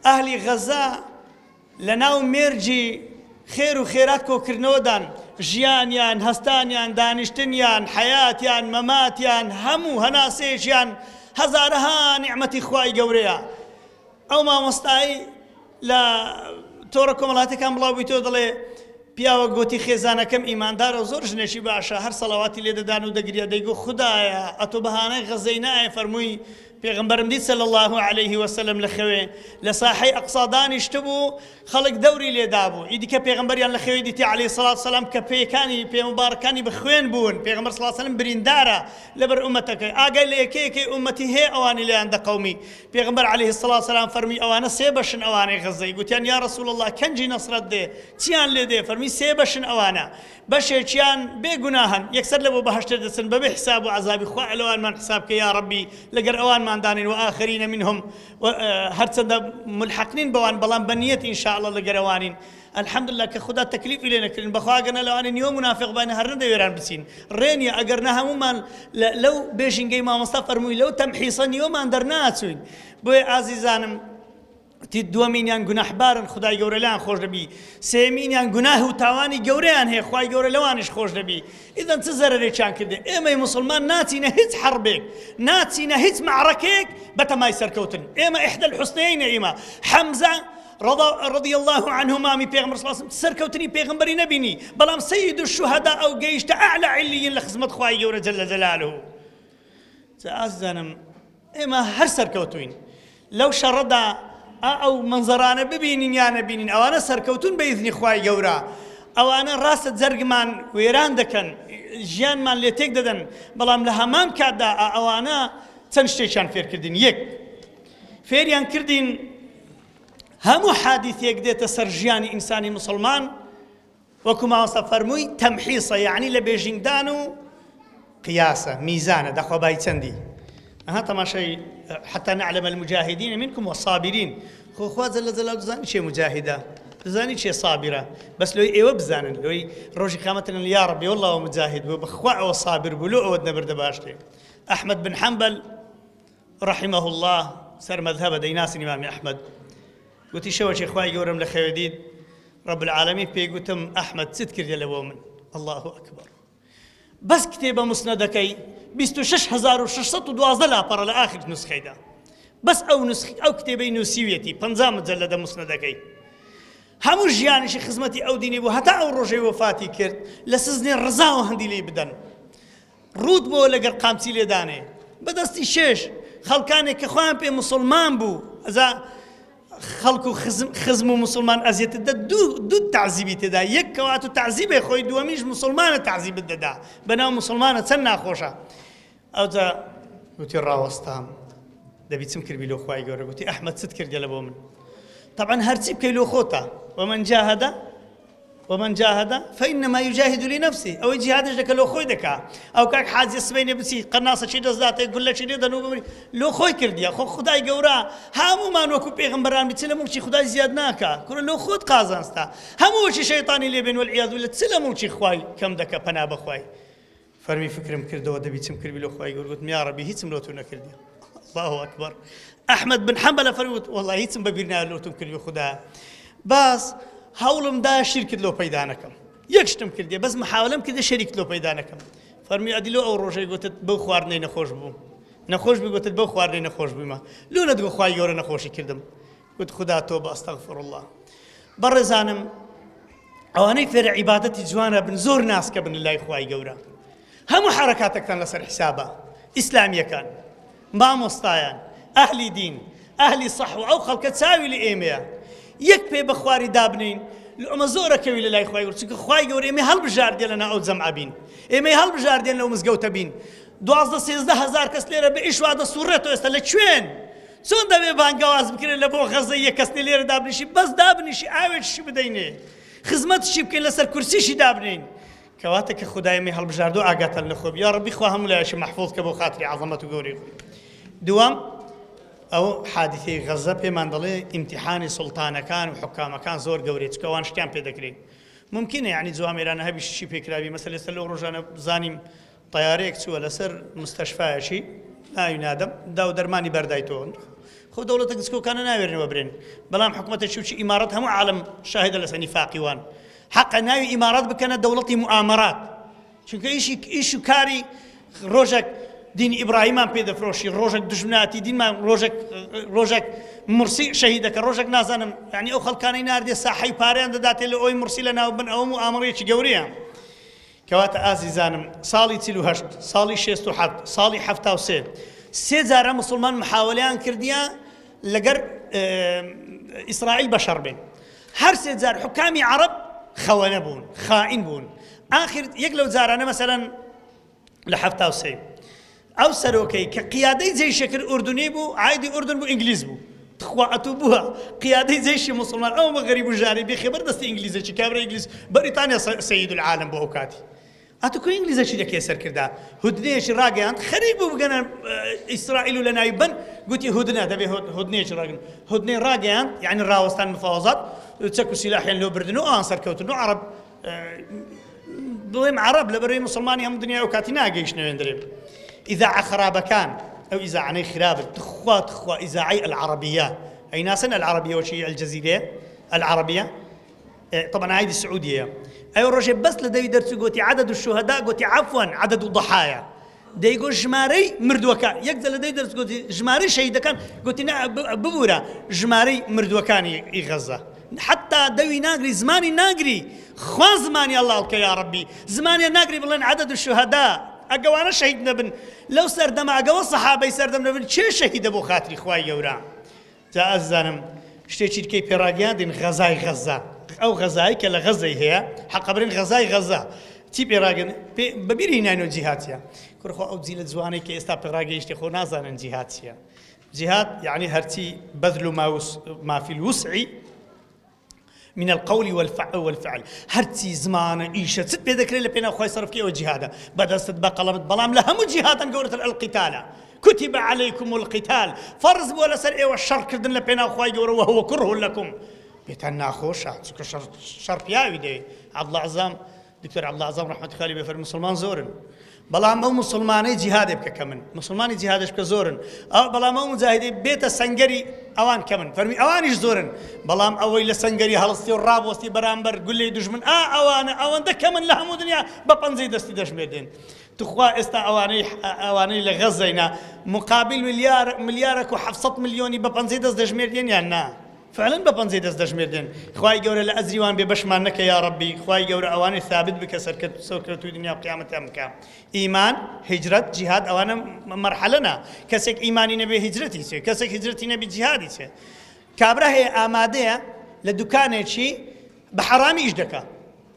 أهل غزة لناو ميرجي خير وخيرات كوكرنودان ژیانیان هەستانیان دانیشتنیان حیاتیان مەماتیان هەموو هەناسێژیان هەزارەها نیعمەتی خوای گەورەیە. ئەو مامۆستایی لە تۆڕە کۆمەڵاتەکان بڵاو بووی تۆ دەڵێ پیاوە گوتی خێزانەکەم ئیماندارە و زۆر ژنێکی باشە هەر سەڵاواتی لێ دەدان و دەگریا دەیگو خودایە ئەتۆ بەهانەی غەزەی نایە فەرمووی پیغمبرم دي صلى الله عليه وسلم لخوي لصاحي أقصاداني اشتبوا خلق دوري لي دابو يدي كبيغمبر يان لخوي دي عليه الصلاة والسلام كبي كاني بي مباركاني بخوين بون بيغمبر صلى الله عليه وسلم بريندارا لبر أمتك أقل لي كي أمتي هي أواني اللي عند قومي بيغمبر عليه الصلاة والسلام فرمي أوانا سيبشن أواني غزي قلت يا رسول الله كنجي نصرت دي تيان لي دي فرمي سيبشن أوانا بشي تيان بيقناهن يكسر لبو بهشت دسن ببي حساب وعذابي خواه الوان من حسابك يا ربي لقر أوان من دانين وآخرين منهم هرتسد ملحقين بوان بلان بنيت إن شاء الله لقروانين. الحمد لله كخدا تكليف إلينا كلين بخواقنا لو أن يوم منافق بين هرنا ديران بسين رينيا أجرناها ممان لو بيشين جاي ما مصطفى رموي لو تمحيصا يوم أندرنا تسوين بوي عزيزانم تدومين يان جناح بارن خدای گەورە لان خوش دەبی سێمین یان گوناه و تاوانی گەورەیان هەیە خوای گەورە لەوانش خۆش دەبی. ئیدەن چ زەرەرێکیان کردێ ئێمەی مسلمان ناچینە هیچ حربێک ناچینە هیچ معركێک بەتەمای سەرکەوتن. ئێمە إحدى الحسنيين ئێمە حەمزە رضي الله عنهما مي پیغمبر صلى الله عليه وسلم سركوتني پیغمبري نبيني بلام سيد الشهداء او جيشت اعلى عليين لخدمت خواي جل جلاله. عزيزانم اما هر سركوتوين لو شردا أو منظرانا ببينين يا نبينين أو أنا سركوتون بإذن خواي جورا أو أنا راست زرقمان ويران دكن جيان مان اللي تقددن بلام لها مام كادا أو أنا تنشتيشان فير كردين يك فيريان كردين همو حادث يقدر سرجياني إنساني مسلمان وكما فرموي تمحيصة يعني لبيجين دانو قياسة ميزانة دخوا بايتندي هذا شيء حتى نعلم المجاهدين منكم والصابرين. خو خوات زلزال زاني شيء مجاهدة زاني شيء صابرة بس لو إيه وبزانن لو روجي قامتنا يا ربي والله ومجاهد وبخوع والصابر بلوء ودنا برد باشتي. أحمد بن حنبل رحمه الله سر مذهب ديناس الإمام أحمد قلت شو شيء خواي يورم لخيوديد رب العالمين بيقولتم أحمد تذكر جل ومن الله أكبر بەس کتێبە مسنەدەکەی 26612 لاپەڕە لە ئاخر نسخەیدا بەس ئەو کتێبەی نووسیوێتی 50 مجەلەدە مسنەدەکەی هەموو ژیانیشی خزمەتی ئەو دینی بوو هەتا ئەو ڕۆژەی وەفاتی کرد لە سزنێ ڕزاوە هەندی لێ بدەن ڕوود بۆ لەگەر قامچی لێدانێ بەدەستی شێش خەڵکانێک کە خۆیان پێ موسڵمان بوو ئەزا خەڵک و خزم و مسلمان ئەزیێتت دە دوو تعزیبی تێدا یەک کەوات و تعزیبێ خۆی دووەمیش مسلمانە تعزیبت دەدا بەناو مسلمانە چەند ناخۆشە ئەوجا وتی ڕاوەستام دەبی چم کردی لۆ خوای گەورە گوتی ئەحمەد چت کردە لە بۆ من طبعا هەرچی بکەی لۆ خۆتە ومن جاهد فإنما يجاهد لنفسه أو جهادش دك لو خوي دكا أو كاك حاجة سبيني بسي قناصة شيء دزدات يقول لك شيء ده لو خوي كرديا خو خداي جورا همو ما نوكو بيغمبران بتسلموا شيء خداي زيادناكا كل لو خود قازنستا همو شيء شيطاني اللي بين والعياذ بالله تسلموا شيء خواي كم دكا بنا بخواي فرمي فكرم كردو ودبي تم كربي لو خوي قلت يا ربي هي تملوتونا كرديا الله أكبر أحمد بن حنبل فرمي والله هي تم ببيرنا لو تم كربي خدا بس هەوڵم دا شیرکت لۆ پەیدا نەکەم یەکشتم کردێ بەس محاولەم کردێ شەریک لۆ پەیدا نەکەم فەرمی ئەدیلۆ ئەو ڕۆژەی گوتت بەو خواردنەی نەخۆش بووم نەخۆش بووی گوتت بەو خواردنەی نەخۆش بوویمە لۆ نەدگۆ خوای گەورە نەخۆشی کردم گوت خدا تۆ بە ئەستەغفر الله بەڕێزانم ئەوانەی فێرە عیبادەتی جوانە بن زۆر ناسکە بن لای خوای گەورە هەموو حرەکاتێکتان لەسەر حیسابە ئیسلامیەکان مامۆستایان ئەهلی دین ئەهلی سەحوە ئەو خەڵکە چاوی لە ئێمەیە یەک پێ بە خواری دابنین ئەمە زۆرەکەوی لە لای خوای گەورە چونکە خوای گەورە ئێمەی هەڵبژاردێ لەنا ئەو جەمعە بین ئێمەی هەڵبژاردێن لەو مزگەوتە بین 12-13 هەزار کەس لێرە بە ئیش وا دەسوڕێتەوە ئێستا لە کوێن چۆن دەبێ بانگەواز بکرێت لە بۆ غەزەی یەک کەس لێرە دابنیشی بەس دابنیشی ئاوێکشی بدەینێ خزمەتشی بکەین لەسەر کورسیشی دابنین کەواتە کە خودای ئێمەی هەڵبژاردۆ ئاگاتە لە خۆ یا ڕەبی خوا هەموو لایەشی مەحفوظ کە بۆ خاتری عەزەمەت و گەورەی دووەم ئەو حادثەی غەزە پێمان دەڵێ ئیمتیحانی سوڵتانەکان و حکامەکان زۆر گەورەی چکەوان شتیان پێ دەکرێت ممکنە یعنی جوامێرانە هەبی شی پێکراوی مەسەلە ئێستا لەو ڕۆژانە زانیم تەیارەیەک چووە لەسەر مستەشفایەکی ناوی نادەم دا و دەرمانی بەردایتەوە خۆ دەوڵەتە گچکۆکانە ناوێرنەوە برێن بەڵام حکومەتێکی وچی ئیمارەت هەموو عالم شاهدە لەسەر نیفاقیوان حەقە ناوی ئیمارەت بکەنە دەوڵەتی موئامەرات چونکە ئیش و کاری ڕۆژێک دین ئیبراهیمان پێ دەفرۆشی ڕۆژێک دژمناتی دینمان ڕۆژێک مرسی شەهیدەکە ڕۆژێک نازانم یعنی ئەو خەڵکانەی ناردێ ساحەی پارەیان دەداتێ لە ئەوی مرسی لە ناو بن ئەوم و ئامەڕێکی گەورەیە کەواتە ئازیزانم ساڵی 48 ساڵی 67 ساڵی 73 سێ جارە مسلمان محاوەلەیان کردیە لەگەر ئیسرائیل بەشەڕ بێن هەر سێ جار حکامی عەرەب خەونە بوون خائین بوون ئاخر یەک لەو جارانە مەسەلەن لە 73 ئەو سەرۆکەی کە قیادەی جەیشەکرد ئوردونی بوو عایدی ئوردن بوو ئینگلیز بوو تخوا ئەتوو بووە قیادەی جەیشی مسلمان ئەو بە غەریب و ژاری بێخێبەر دەستی ئینگلیزێکی کابرا ئینگلیز بەریتانیا سەید العالم بۆ ئەو کاتی ئەتوو کۆ ئینگلیزەکی دەکێ سەرکردا هودنەیەکی ڕاگەیاند خەریک بوو بگەنە ئیسرائیل و لە ناوی بن گوتی هودنە دەبێ هودنەیەکی ڕاگەن هودنەی ڕاگەیاند یعنی ڕاوەستان مفاوەزات چەک و سیلاحیان لێ بردن و ئەوان سەرکەوتن و عەرەب بڵێم عەرەب لەبەرەوەی مسلمانی هەموو دنیای ئەو کاتی ناگەیشتنەوێندرێ إذاعة خرابكان أو إذاعة خراب تخوا إذاعة العربية أي ناس العربية وشي الجزيرة العربية طبعا هذه السعودية أي رجل بس لدي درس قوتي عدد الشهداء قوتي عفوا عدد الضحايا ده يقول جماري مردوكان يقدر لدي درس قوتي جماري شهيد كان قوتي ببورة جماري مردوكان يغزة حتى دوي ناقري زماني ناقري خوا زماني الله لك يا ربي زماني ناقري بلين عدد الشهداء ئەگەوانە شەهید نەبن لەو سەردەما ئەگەوە سەحابەی سەردەم نەبن چێ شەهیدە بۆ خاتری خوای گەورە جا ئەزانم شتێکی دیکەی پێڕاگەیاندین غەزای غەزە ئەو غەزایی کە لە غەزەی هەیە حەقەبرین غەزای غەزە چی پێڕاگەن بەبیری هیناینەوە جیهاتیە کوڕخوا ئەو جیلە جوانەی کە ئێستا پێڕاگەیشتی خۆ نازانن جیهات چییە جیهات یعنی هەرچی بەذل و ما في الوسع من القول والفعل هرتي زمان إيشة ست بيذكر اللي بينا خوي صرف كي وجهاده بدأ ست بقلبت بلام لهم جهادا قولت القتال كتب عليكم القتال فرض ولا سر والشر كردن اللي بينا خوي جور وهو كره لكم بيتنا خوشة شر بياوي دي عبد الله عزام دكتور عبد الله عزام رحمة خالي بفر مسلمان زورن بەڵام ئەو مسلمانەی جیهادێ بکە کە من مسلمانی جیهادش بکە زۆرن بەڵام ئەو مجاهدەی بێتە سەنگەری ئەوان کە من فەرمی ئەوانیش زۆرن بەڵام ئەوەی لە سەنگەری هەڵستی و ڕابوەستی بەرامبەر گولەی دوژمن ئەوانە ئەوەندە کە من لە هەموو دنیا بە پەنجەی دەستی دەشمێردێن تخوا ئێستا ئەوانەی لە غەزەینا مقابل ملیارێک و 700 ملیۆنی بە پەنجەی دەست دەژمێردێن یان نا فعلا بە پەنجەی دەست دەژمێردێن خوای گەورە لە ئەجریوان بێ بەشمان نەکە یا ڕەبی خوای گەورە ئەوانەی ثابت بکە سەرکەوتوی دنیا و قیامەتیان بکە ئیمان هیجرەت جیهاد ئەوانە مەرحەلەنا کەسێک ئیمانی نەبێ هیجرەتی چێ کەسێک هیجرەتی نەبی جیهادی چێ کابرا هەیە ئامادەیە لە دوکانێکی بە حەرامی ئیش دەکا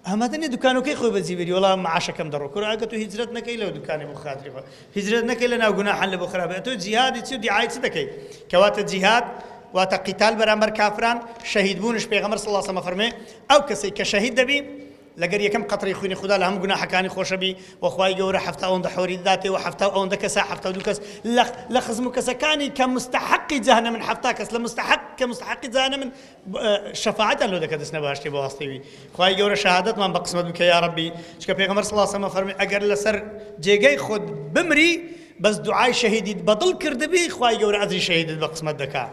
ئامادە نیە دوکانەکەی خۆی بەجێبێری وەڵام معاشەکەم دەڕۆ کورە ئەگە تۆ هیجرەت نەکەی لەو دوکانێ بۆ خاتری خۆ هیجرەت نەکەی لە ناو گوناحان لە بۆ خراپە تۆ جیهادی چی و دیعای چ دەکەی کەواتە جیهاد واتە قیتال بەرامبەر کافران شەهید بوونش پێغەمبەر صلی الله علیه و سلم فەرمێ ئەو کەسێک کە شەهید دەبی لەگەر یەکەم قەتری خوێنی خوددا لە هەموو گوناحەکانی خۆشەبی وەخوای گەورە هەفتە ئەوەندە حۆری داداتێ و هەفتە ئەوەندە کەسە هەفتە دوو کەس لە خزم و کەسەکانی کە مستحقی جەهەنەمن هەفتە کەس لە مستحقی جەهەنەمن شەفاعەتیان لۆ دەکە دەستنە باشتێ بە واستەوی خوای گەورە شەهادەتمان بە قسمەت بکە یا ڕەبی چکە پێغەمبەر صلی الله علیه و سلم فەرمێ ئەگەر لەسەر جێگەی خۆت بمری بەس دوعای شەهیدیت بەدڵ کردبی خوای گەورە ئەجری شەهیدت بە قسمەت دەکا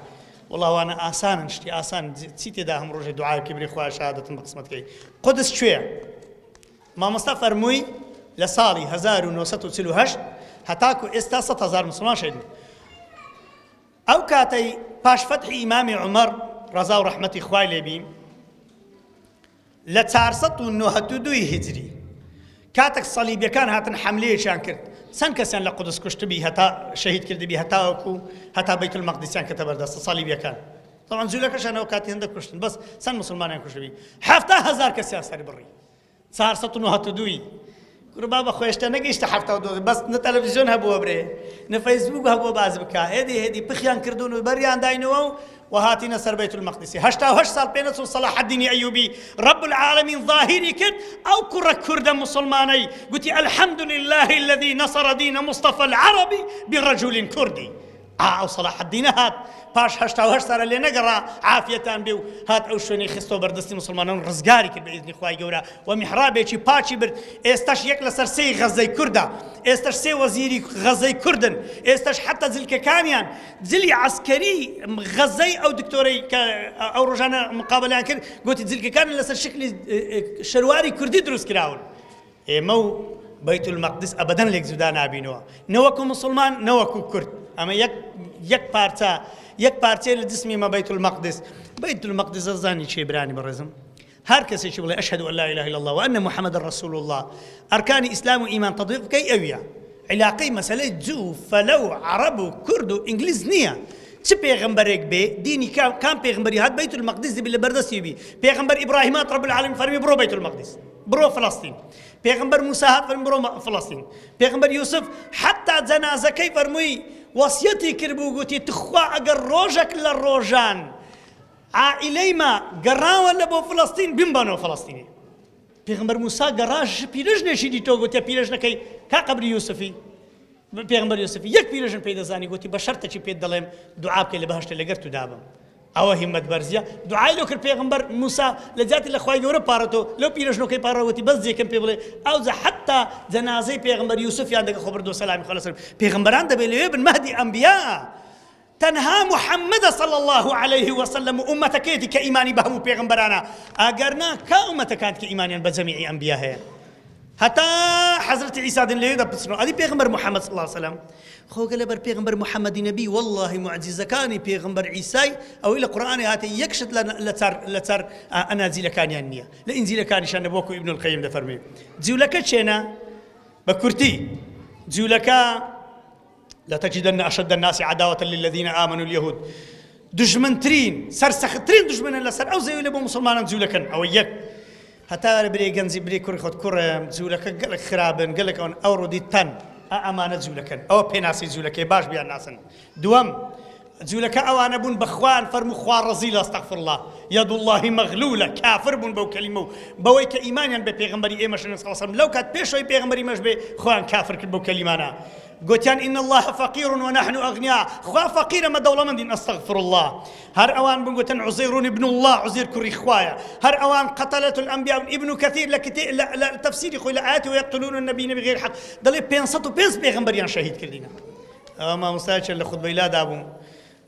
والله وانا ئاسانن شتی ئاسان چی تێدا هەم ڕۆژێ دوعای کبری خوای شەهادەتم بە قسمەتکەی قودس کوێیە مامۆستا فەرمووی لە ساڵی 1948 هەتاکو ئێستا 100,000 مسلمان شەهید ئەو کاتەی پاش فەتحی ئیمامی عومەر ڕەزا و ڕەحمەتی خوای لێبی لە 492 هیجری کاتێک سەلیبیەکان هاتن حەملەیەکیان کرد چەند کەسیان لە قودس کوشتبی هەتا شەهید کردبی هەتا بەیت المەقدسیان کەتە بەردەستە سەلیبیەکان طبعا جوولەکەشانەوە کاتی هەندێک کوشتن بەس چەند مسلمانیان کوشتبی 70,000 کەسیان سەری بڕی 492 کوربا بە خۆشتە نەگەیشتە 72 بەس نە تەلەڤیزیۆن هەبووە برێ نە فەیسبوک هەبووە باز بکە هێدی پخیان کردوون و بەریان داینەوە و هاتینە سەر بەیت المەقدس 88 ساڵ پێ نەچوو صلاح الدین ئەیوبی رب العالمین ظاهری کرد ئەو کوڕە کوردە مسلمانەی گوتی الحمد لله الذي نصر دين مصطفى العربي برجل كردي ئەو صلاح الدینە هات پاش 88 ساڵە لێ نەگەڕا عافیەتان بێ و هات ئەو شوێنەی خستەوە بەردەستی مسلمانان ڕزگاری کرد بە ئیزنی خوای گەورە و میحرابێکی پاچی برد ئێستاش یەک لەسەر سێی غەزەی کوردە ئێستاش سێ وەزیری غەزەی کوردن ئێستاش حتا جلکەکانیان جلی عەسکەری غەزەی ئەو دکتۆرەی کە ئەو ڕۆژانە مقابلەیان کرد گوتی جلکەکان لەسەر شکلی شەرواری کوردی دروست کراون ئێمە و بەیت المەقدس ئەبەدەن لێک جودا نابینەوە نەوەکو مسلمان نەوەکو کورد ئەمە یەک پارچەیە لە جسمی مە بەیت المەقدس بەیت المەقدس زانی چێ برانی بەڕێزم هەر کەسێکی بڵێ ئەشهد أن لا إله إلا الله وأن محمد رسول الله ئەرکانی ئیسلام و ئیمان تەطبیق بکەی ئەویە علاقەی مەسەلەی جوو فەلەو عەرەب و کورد و ئینگلیز نییە چ پێغەمبەرێک بێ دینی کام پێغەمبەری هات بەیت المەقدس دەبێت لە بەردەستی بی پێغەمبەر ئیبراهیمات رب العالمین فەرمی بڕۆ بەیت المەقدس بڕۆ فەڵەستین پێغەمبەر موسا هات فەرمی بڕۆ فەڵەستین پێغەمبەر یوسف حتا جەنازەکەی فەرمووی وەسیەتی کرد بوو گوتی تخوا ئەگەر ڕۆژێک لە ڕۆژان عائیلەی ما گەڕاوە لە بۆ فەڵەستین بمبەنەوە فەڵەستینی پێغەمبەر موسا گەڕاش پیرژنێکی دیتۆ گوتیە پیرژنەکەی کا قەبری یوسفی پێغەمبەر یوسفی یەک پیرژن پێی دەزانی گوتی بە شەرتێکی پێت دەڵێم دوعا بکەی لە بەهەشتە لەگەر تو دابم ئەوە هیمەت بەرزیە دوعای لۆ کرد پێغەمبەر موسا لە جاتی لە خوای گەورە پارەتەوە لەو پیرژنەکەی پاڕەوەتی بەس جێکەم پێ بڵێ ئەوجا حتا جەنازەی پێغەمبەر یوسفیان دەکە خۆ بردۆ سەلامی خوا لەسەر پێغەمبەران دەبێت لەوێ بن مەهدی ئەنبیا تەنها محەممەد صلى الله عليه وسلم و ئومەتەکەیەتی کە ئیمانی بە هەموو پێغەمبەرانە ئەگەرنا کا ئومەتەکان کە ئیمانیان بە جەمیعی ئەنبیا هەیە هەتا حەزرەتی عیسا دن لەوێ دەپرسنەوە ئەدی پێغەمبەر محەممەد صلی الله عليه وسلم خۆگە لەبەر پێغەمبەر محەممەدی نەبی والله معجزەکانی پێغەمبەر عیسای ئەوەی لە قورئانی هاتە یەکشت لە چار ئەناجیلەکانیان نییە لە ئینجیلەکانیشان نەبووەکو ئیبن القەیم دەفەرمێ جوولەکە چێنە بە کورتی جوولەکە لتجدن أشد الناس عداوة للذين آمنوا اليهود دجمنترين سرسخترين دجمن لسر أو زي اللي بو مسلمان جوولەکەن أو يك هەتا برێ گەنجی برێ کوڕی خۆت کوڕم جوولەکە گەلک خرابن گەلک ئەوەن ئەو ڕۆدی تەن ئەمانە جوولەکەن ئەوە پێناسی جوولەکەی باش بیان ناسن دووەم جوولەکە ئەوانە بوون بەخوان فەرموو خوا ڕەزیلە ئەستەغفر الله یەد الله مەغلولە کافر بوون بەو کەلیمە و بەوەی کە ئیمانیان بە پێغەمبەری ئێمەشن صلی الله علیه وسلم لەو کات پێشەوەی پێغەمبەری مەش بێ خۆیان کافر کرد بەو کەلیمانە قوتيان إن الله فقير ونحن أغنياء خوا فقير ما دولة من دين أستغفر الله هر أوان بنقوتن عزير ابن الله عزير كري خوايا هر أوان قتلة الأنبياء ابن كثير لا تفسير خوي لآيات ويقتلون النبي بغير حق دلي بينصتو بينص بيغمبريان شهيد كردينا ما مستاهل لخطبة لا دابون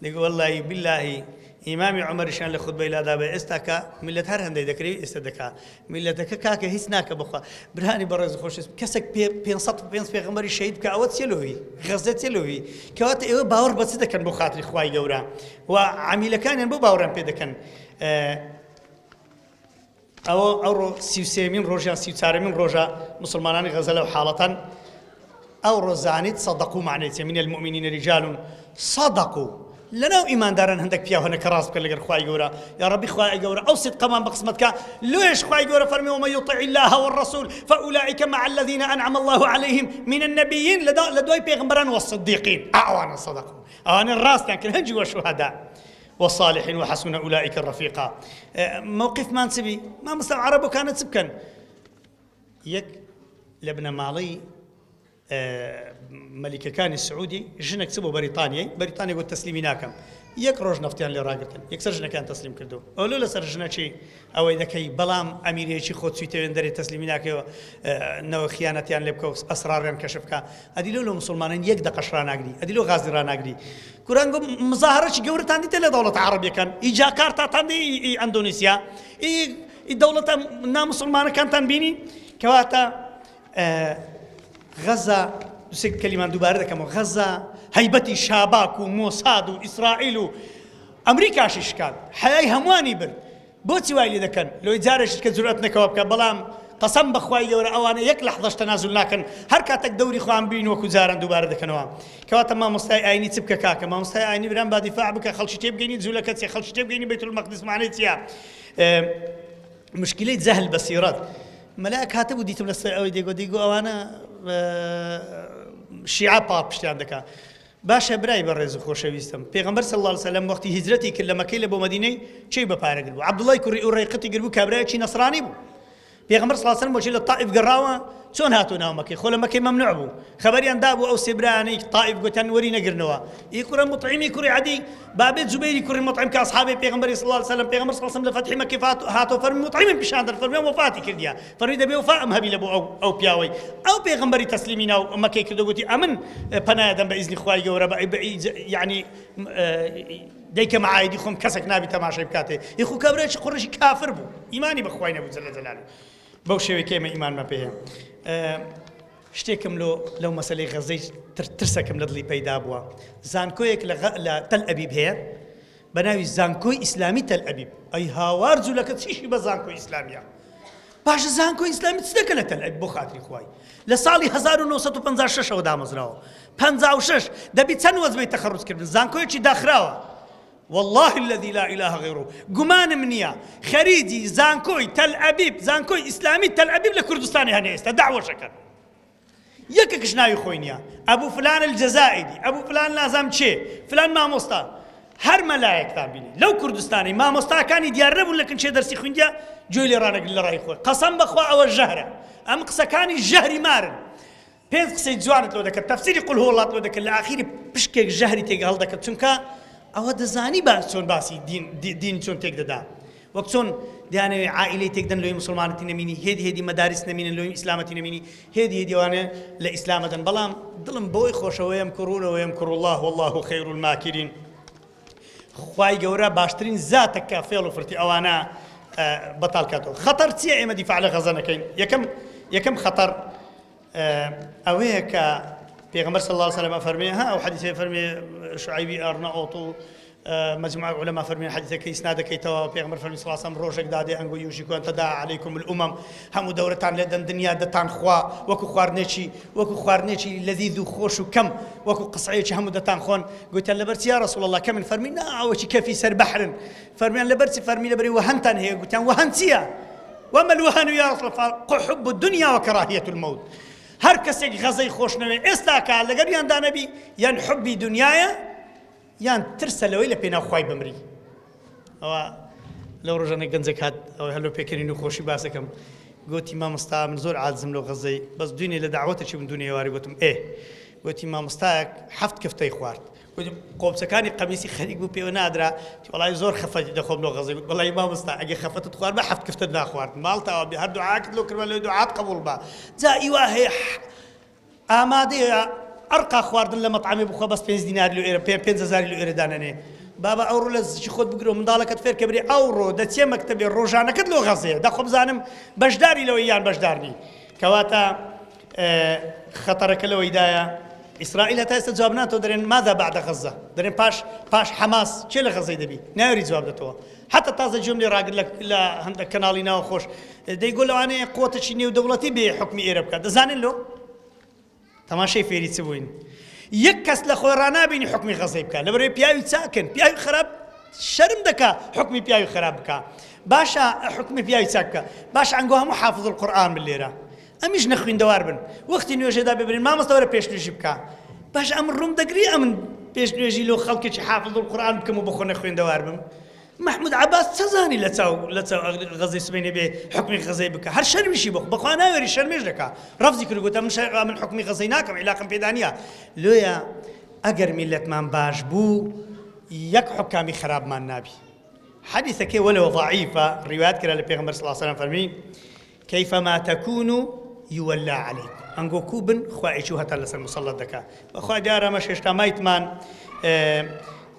ديقول والله بالله إمام عمر شان لخطبة لا داب استكا ملة هر هندي ذكري استدكا ملة كاك هسناك بخوا برهاني برز خوش كسك بينصت بينص بيغمبري شهيد كأوت سلوي غزة سلوي كأوت إيه باور بس ده كان بخاطر خواي جورا وعميل كان ينبو باورم بيده كان أو سيوسيمين روجا سيوتارمين روجا مسلمان غزلوا حالة أو رزانيت صدقوا معناته من المؤمنين رجال صدقوا لنا إيمان دارن هندك فيها هنا كراس بكل غير خواي جورا يا ربي خواي جورا أو صدق كمان بقسمتك ليش خواي جورا فرمي ومن يطع الله والرسول فأولئك مع الذين أنعم الله عليهم من النبيين لدوي بيغمبران والصديقين أعوانا صدقوا أنا الراس لكن هنجي والشهداء والصالحين وحسن أولئك الرفيقا موقف ما نسبي ما مستوى عربه كانت سبكا يك لبنى مالي ملكة كان السعودي جنك سبوا بريطانيا قلت تسليمي ناكم يك روج نفتيان اللي راقرتن يك سرجنا كان تسليم كردو أولو لا سرجنا شيء أو إذا كي بلام أميري شيء خود سويته يندري تسليمي ناكيو نو خيانتيان لبكو أسرار كشفكا أديلو لو مسلمانين يك دقشران أقدي أديلو غازران أقدي كورانغو مظاهرة جورة تاندي تلا دولة عربية كان جاكرتا تاندي إندونيسيا دولة نا مسلمان كان تنبيني كواتا غزة دوسك كلمة دوباره كم غزة هيبتي شاباك وموساد وإسرائيل وأمريكا شكال حياة همواني بر بوتي وايلي ذا كان لو يجاري شركة زرعتنا كوابك بلام قسم بخواي ورا أوانا يك لحظة تنازل لكن هركاتك دوري خوان بين وكوزارن دوباره ذا كانوا كواتا ما مستعي عيني تبكى كاكا ما مستعي عيني برام بدفاع بك خلش تبقيني زولكتي خلش تبقيني بيت المقدس معناتها مشكلة زهل بصيرات ملاك هاتبو ديتم للسعودي ديقو أوانا شيعة بابشتيان دكا باشا براي برز خوشويستم پیغمبر صلى الله عليه وسلم وقتی هجرتی کرد لمکه لبو مدینه چی بپاره کرد عبد الله کوری اوريقتی کرد کابرای چی نصرانی بو پیغمبر صلى الله عليه وسلم وجه للطائف قراوه شون هاتوا ناو مكي خول مكي ممنوع بو خبري ان دابو او سبراني طائف قتن ورينا قرنوا يكون مطعمي كوري عدي بابي زبيري كوري مطعم كاصحابي پیغمبر صلى الله عليه وسلم پیغمبر صلى الله عليه وسلم لفتح مكي هاتوا فرمي مطعم بشاندر فرمي وفاتي كرديا فرمي دبي وفاء مهبي لبو او بياوي او پیغمبر تسليمينا مكي كردو قلتي امن بنادم باذن خواي جورا يعني ديك معايدي خم كسك نابي تماشي بكاته يخو كبرش قرش كافر بو ايماني بخواينا ابو جل جلاله بوشوي كيما ايمان ما بيه شتێکم لەو مەسەلەی غەزەی ترسەکەم لە دڵی پەیدا بووە زانکۆیەک لە تەل ئەبیب هەیە بە ناوی زانکۆی ئیسلامی تەل ئەبیب ئەی هاوار جوولەکە چیشی بە زانکۆی ئیسلامیە باشە زانکۆی ئیسلامی چ دەکە لە تەل ئەبیب بۆ خاتری خوای لە ساڵی 1956 ەوە دامەزراوە 56 دەبی چەند وەزبەی تەخەڕوجکردن زانکۆیەکی داخراوە والله الذي لا إله غيره قمان منيا خريجي زانكوي تل أبيب زانكوي إسلامي تل أبيب لكردستاني هنيستا دعوة شكر يككش ناوي خوينيا أبو فلان الجزائري أبو فلان لازم شي فلان ما مستا هر ملايك تابيني لو كردستاني ما مستا كان يديربون لكن شي درسي خوينيا جويلي رانك اللي راي خوي قسم بخوا أو الجهرة أم قسكاني الجهري مارن بين قصي جوانت لو دك التفسير يقول هو الله لو دك الأخير بشكي الجهري تيجي دك تنكا أو دزاني باسون باسي دين شون تيك دا وقتون ديانة عائلة تيك دن لوي مسلمان تنميني هدي مدارس نميني لوي إسلام تنميني هدي وانا لإسلام دن بلام ظلم بوي خوش ويمكرون ويمكر الله والله خير الماكرين خواي جورا باشترين ذاتك كافيل وفرتي أوانا بطال كاتو خطر تيعي ما دفاع لغزانا كين يكم خطر أويك پیغمبر صلى الله عليه وسلم فرمي ها او حديث فرمي شعيبي ارناؤوط مجموعه علماء فرمي حديث كي اسناد كي تو پیغمبر فرمي صلى الله عليه وسلم روشك دادي انغو يوشكو ان تداعى عليكم الامم هم دورتان لدن دنيا دتان خوا وكو خوارنيشي لذيذ خوش كم وكو قصعيش هم دتان خون قلت لبرت يا رسول الله كم فرمي ناوشي كفي سر بحر فرمي لبرت فرمي لبري وهنتن هي قلت وهنتيا وما الوهن يا رسول الله حب الدنيا وكراهيه الموت هر کسی غزی خوش نوی استاکال لگر یان دانبی یان حبی دنیایا یان ترسلوی لپینا خوای بمری او لو رجعنا جنزك هاد او هلو بيكرينو خوشي باسكم قلت ما مستا من زور عازم لو غزي بس دنيا لدعوته شي من دنيا واري قلتم ايه وتی مامۆستایەک 7 کفتەی خوارد قۆبچەکانی قەمیسی خەریک بوو پێوە نادرا وڵای زۆر خەفەتی دەخۆم لۆ غەزەی وڵای مامۆستا ئەگە خەفەتت خوارد بە 7 کفتت ناخوارد ماڵتەوە بێ هەر دوعاکت لۆ کردوە لێ دوعات قبوڵ بە جا ئیوا هەیە ئامادەیە ئەرقا خواردن لە مەطعەمێ بخوا بەس 5 دینار لێ ئێرە 5,000 لێ ئێرە دانەنێ بابا ئەوڕۆ لە زیی خۆت بگرۆ منداڵەکەت فێر کە برێ ئەوڕۆ دەچێ مەکتەبێ ڕۆژانەکەت لۆ غەزەیە دەخۆ بزانم بەشداری لەوەی یان بەشدارنی کەواتە خەتەرەکە لەوەیدایە ئیسرائیل هەتا ئێستا جواب ناتەوە دەرێن ماذا بعد غەزە دەرێن پاش حەماس چێ لە غەزەی دەبی ناوێری جواب دێتەوە حتا تازە جۆم لێ ڕاگرت لە هەندێک کەناڵی ناوە خۆش دەیگۆ لەوانەیە قوتەی نێودەوڵەتی بێ حکمی ئێرە بکات دەزانن لۆ تەماشای فێری چ بووین یەک کەس لە خۆی ڕنابینی حکمی غەزەی بکات لەبەرەوەی پیاوی چاکن پیاوی خراپ شەرم دەکا حکمی پیاوی خراپ بکە باشە حکمی پیاوی چاک بکە باش ئەنگۆ هەموو حافظ القورئان بن لێرە ئەمیش نەخوێندەوار بن وەختی نوێژێدا ببرین مامۆستا وەرە پێشنوێژی بکە باش ئەم ڕوم دەگری ئەمن پێشنوێژی لۆ خەڵکێکی حافظ القورئان بکەم و بۆ خۆ نەخوێندەوار بم محمود عباس چەزانی لە چاو غەزەی سبەینێ بێ حکمی غەزەی بکە هەر شەرمیشی بەخوا ناوێری شەرمێش دەکا ڕەفزی کرد گوتە من حکمی غەزەی ناکەم عیلاقم پێدا نییە لۆیە ئەگەر میلەتمان باش بوو یەک حکامی خراپمان نابی حەدیثەکەی وەلەوە ضعیفە ڕیوایەت کرا لە پێغەمبەر صلی الله علیه وسلم فەرمی كيفما تكونوا يولى عليكم ئەنگۆ کوبن خوایەکی هەتا لەسەر مسەڵەت دەکا بەخوا دیارە ئەمە هێشتا مایتمان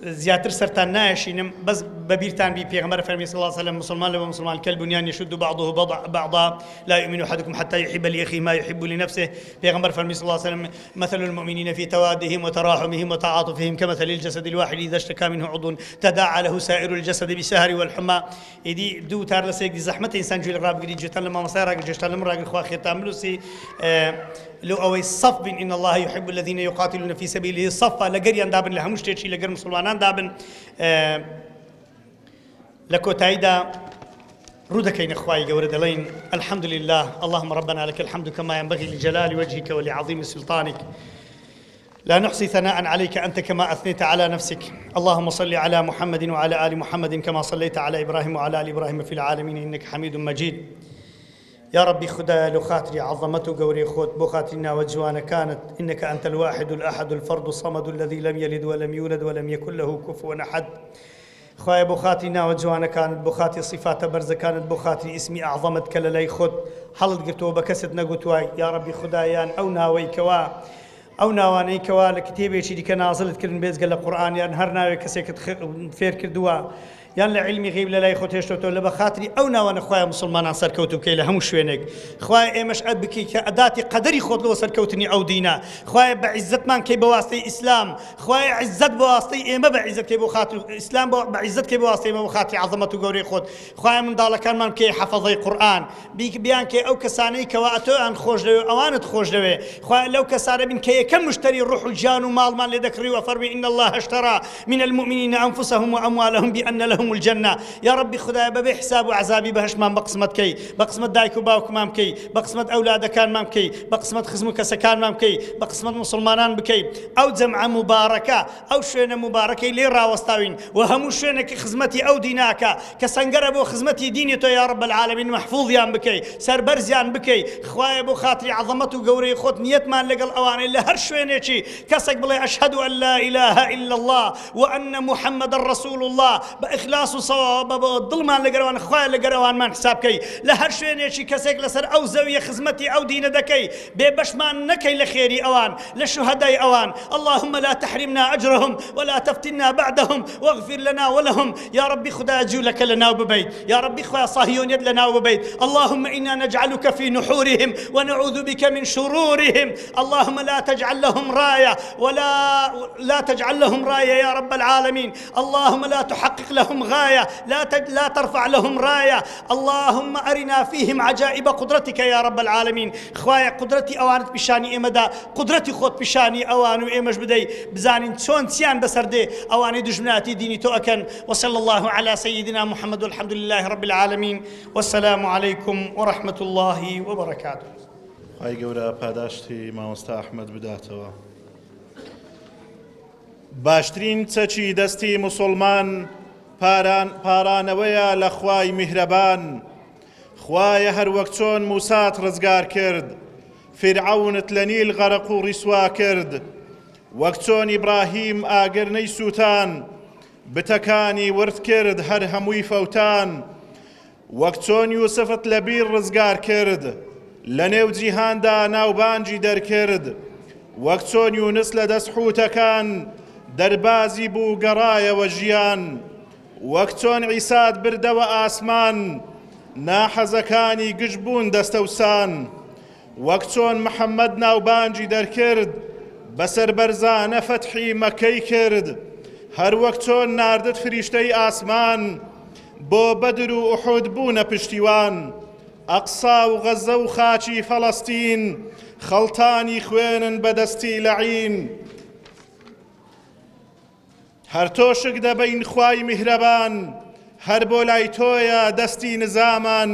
زیاتر سەرتان نایشینم بەس بەبیرتان بی پێغەمبەر فەرمی صلی الله عليه وسلم مسلمان لەوە مسلمان كالبنيان يشد بعضه بعضا لا يؤمن أحدكم حتى يحب لأخيه ما يحب لنفسه پێغەمبەر فەرمی صلی الله عليه وسلم مثل المؤمنين في توادهم وتراحمهم وتعاطفهم كمثل الجسد الواحد إذا اشتكى منه عضو تداعى له سائر الجسد بالسهر والحمى إدي دو تار لسيك دي زحمة إنسان جوي الراب قريد جتان لما مسارك جتان لما راقل خوا خير تعملوسي لو أوي صف إن الله يحب الذين يقاتلون في سبيله صفا لقريان دابن لهم شتيشي لقر مسلمانان دابن لكوتايدا رودكين إخوائي جورد لين الحمد لله اللهم ربنا لك الحمد كما ينبغي لجلال وجهك ولعظيم سلطانك لا نحصي ثناء عليك أنت كما أثنيت على نفسك اللهم صل على محمد وعلى آل محمد كما صليت على إبراهيم وعلى آل إبراهيم في العالمين إنك حميد مجيد يا ربي خدا لو خاطري عظمته قوري خود بو خاطرنا وجوانا كانت إنك أنت الواحد الأحد الفرد الصمد الذي لم يلد ولم يولد ولم يكن له كفوا أحد خوايا بو خاطرنا وجوانا كانت بو خاطر صفات برز كانت بو خاطر اسمي أعظمت كلا خود حلت قرتو بكست نقوتواي يا ربي خدايان أو ناوي كوا أو ناواني كوا لكتيبي شي دي كان نازلت كل بيز قال القرآن يعني هر ناوي كسيك فير كردوا یان لە علمی غیب لە لای خۆت هێشتەوە لە بەخاتری ئەو ناوانە خوایە مسلمانان سەرکەوت بکەی لە هەموو شوێنێک خوایە ئێمەش ئەد بکەی کە ئەداتی قەدەری خۆت لەوە سەرکەوتنی ئەو دینە خوایە بە عیززەتمان کەی بە واستەی ئیسلام خوایە عیززەت بە واستەی ئێمە بە عیززەت کەی بۆ خاتر ئیسلام بە عیززەت کەی بە واستەی ئێمە بۆ خاتری عەظەمەت و گەورەی خۆت خوایە منداڵەکانمان بکەی حەفەظەی قورئان بیان کەی ئەو کەسانەی کەوا ئەتۆیان خۆش دەوێ ئەوانت خۆش دەوێ خوایە لەو کەسانە بین کە یەکەم مشتری ڕوح و جان و ماڵمان لێ دەکڕی و فەرمی إن الله اشترى من المؤمنين أنفسهم وأموالهم بأن لهم الجنة يا ربي خدايا ببي حساب وعذابي بهشمان بقسمت كي بقسمت دايك وباوك مام كي بقسمت أولاد كان مام كي بقسمت خزمك سكان مام كي بقسمت مسلمانان بكي أو جمعة مباركة أو شوينة مباركة لي راوستاوين وهمو شوينة خزمتي أو ديناك كسنقربو خزمتي دينيتو يا رب العالمين محفوظ يان بكي سربرزيان بكي خوايا بو خاطري عظمته قوري خوت نيت مان لقل أواني إلا هر شوينة شي كسك بلي أشهد أن لا إله إلا الله وأن محمد رسول الله بإخلاص وصواب ظلمان لقروان خواه لقروان من حساب كي لهر شوينيشي كسيك لسر أو زاوية خزمتي أو دين دكي ببشمان نكي لخيري أوان لشهداء أوان اللهم لا تحرمنا أجرهم ولا تفتنا بعدهم واغفر لنا ولهم يا ربي خدا جولك لنا وببيت يا ربي خواه صهيون يد لنا وببيت اللهم إنا نجعلك في نحورهم ونعوذ بك من شرورهم اللهم لا تجعل لهم راية لا تجعل لهم راية يا رب العالمين اللهم لا تحقق لهم غاية لا ترفع لهم راية اللهم أرنا فيهم عجائب قدرتك يا رب العالمين خوايا قدرتي أوانت بشاني إمدا قدرتي خود بشاني أوان وإمش بدي بزانين شون سيان بسردي أواني دجمناتي ديني تؤكن وصلى الله على سيدنا محمد والحمد لله رب العالمين والسلام عليكم ورحمة الله وبركاته هاي قورا پاداشتی مامۆستا ئەحمەد بداتەوە باشترین چەکی دەستی مسلمان پارانەوەیە لە خوای میهرەبان خوایە هەر وەک چۆن موسات ڕزگار کرد فرعونت لە نیل غەرق و ڕیسوا کرد وەک چۆن ئیبراهیم ئاگرنەی سووتان بتەکانی ورد کرد هەر هەمووی فەوتان وەک چۆن یوسفت لە بیر ڕزگار کرد لە نێو جیهاندا ناوبانجی دەرکرد وەک چۆن یونس لە دەست حوتەکان دەربازی بوو گەڕایەوە ژیان وەک چۆن عیسات بردەوە ئاسمان ناحەزەکانی گشت بوون دەستەوسان وەک چۆن محەممەد ناوبانجی دەرکرد بەسەر بەرزانە فەتحی مەکەی کرد هەر وەک چۆن ناردت فریشتەی ئاسمان بۆ بەدر و ئوحود بوونە پشتیوان ئەقسا و غەزە و خاچی فەڵەستین خەڵتانی خوێنن بەدەستی لەعین هەر تۆشک دەبەین خوای میهرەبان هەر بۆ لای تۆیە دەستی نزامان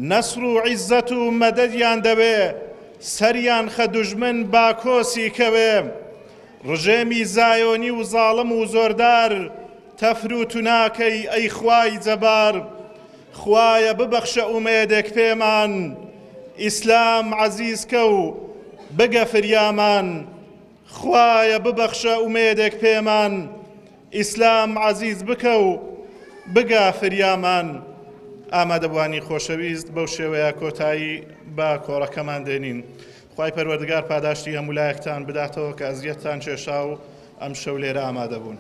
نەسر و عیزەت و مەدەدیان دەوێ سەریان خە دوژمن باکۆسی کەوێ ڕژێمی زایۆنی و زاڵم و زۆردار تەفروت و ناکەی ئەی خوای جەبار خوایە ببەخشە ئومێدێک پێمان ئیسلام عەزیزکە و بگە فریامان خوایە ببەخشە ئومێدێک پێمان ئیسلام عەزیز بکە و بگە فریامان ئامادەبوانی خۆشەویست بەو شێوەیە کۆتایی بە کۆڕەکەمان دێنین خوای پەروەردگار پاداشتی هەموو لایەکتان بداتەوە کە ئەزیەتتان کێشا و ئەم شەو لێرە ئامادە بوون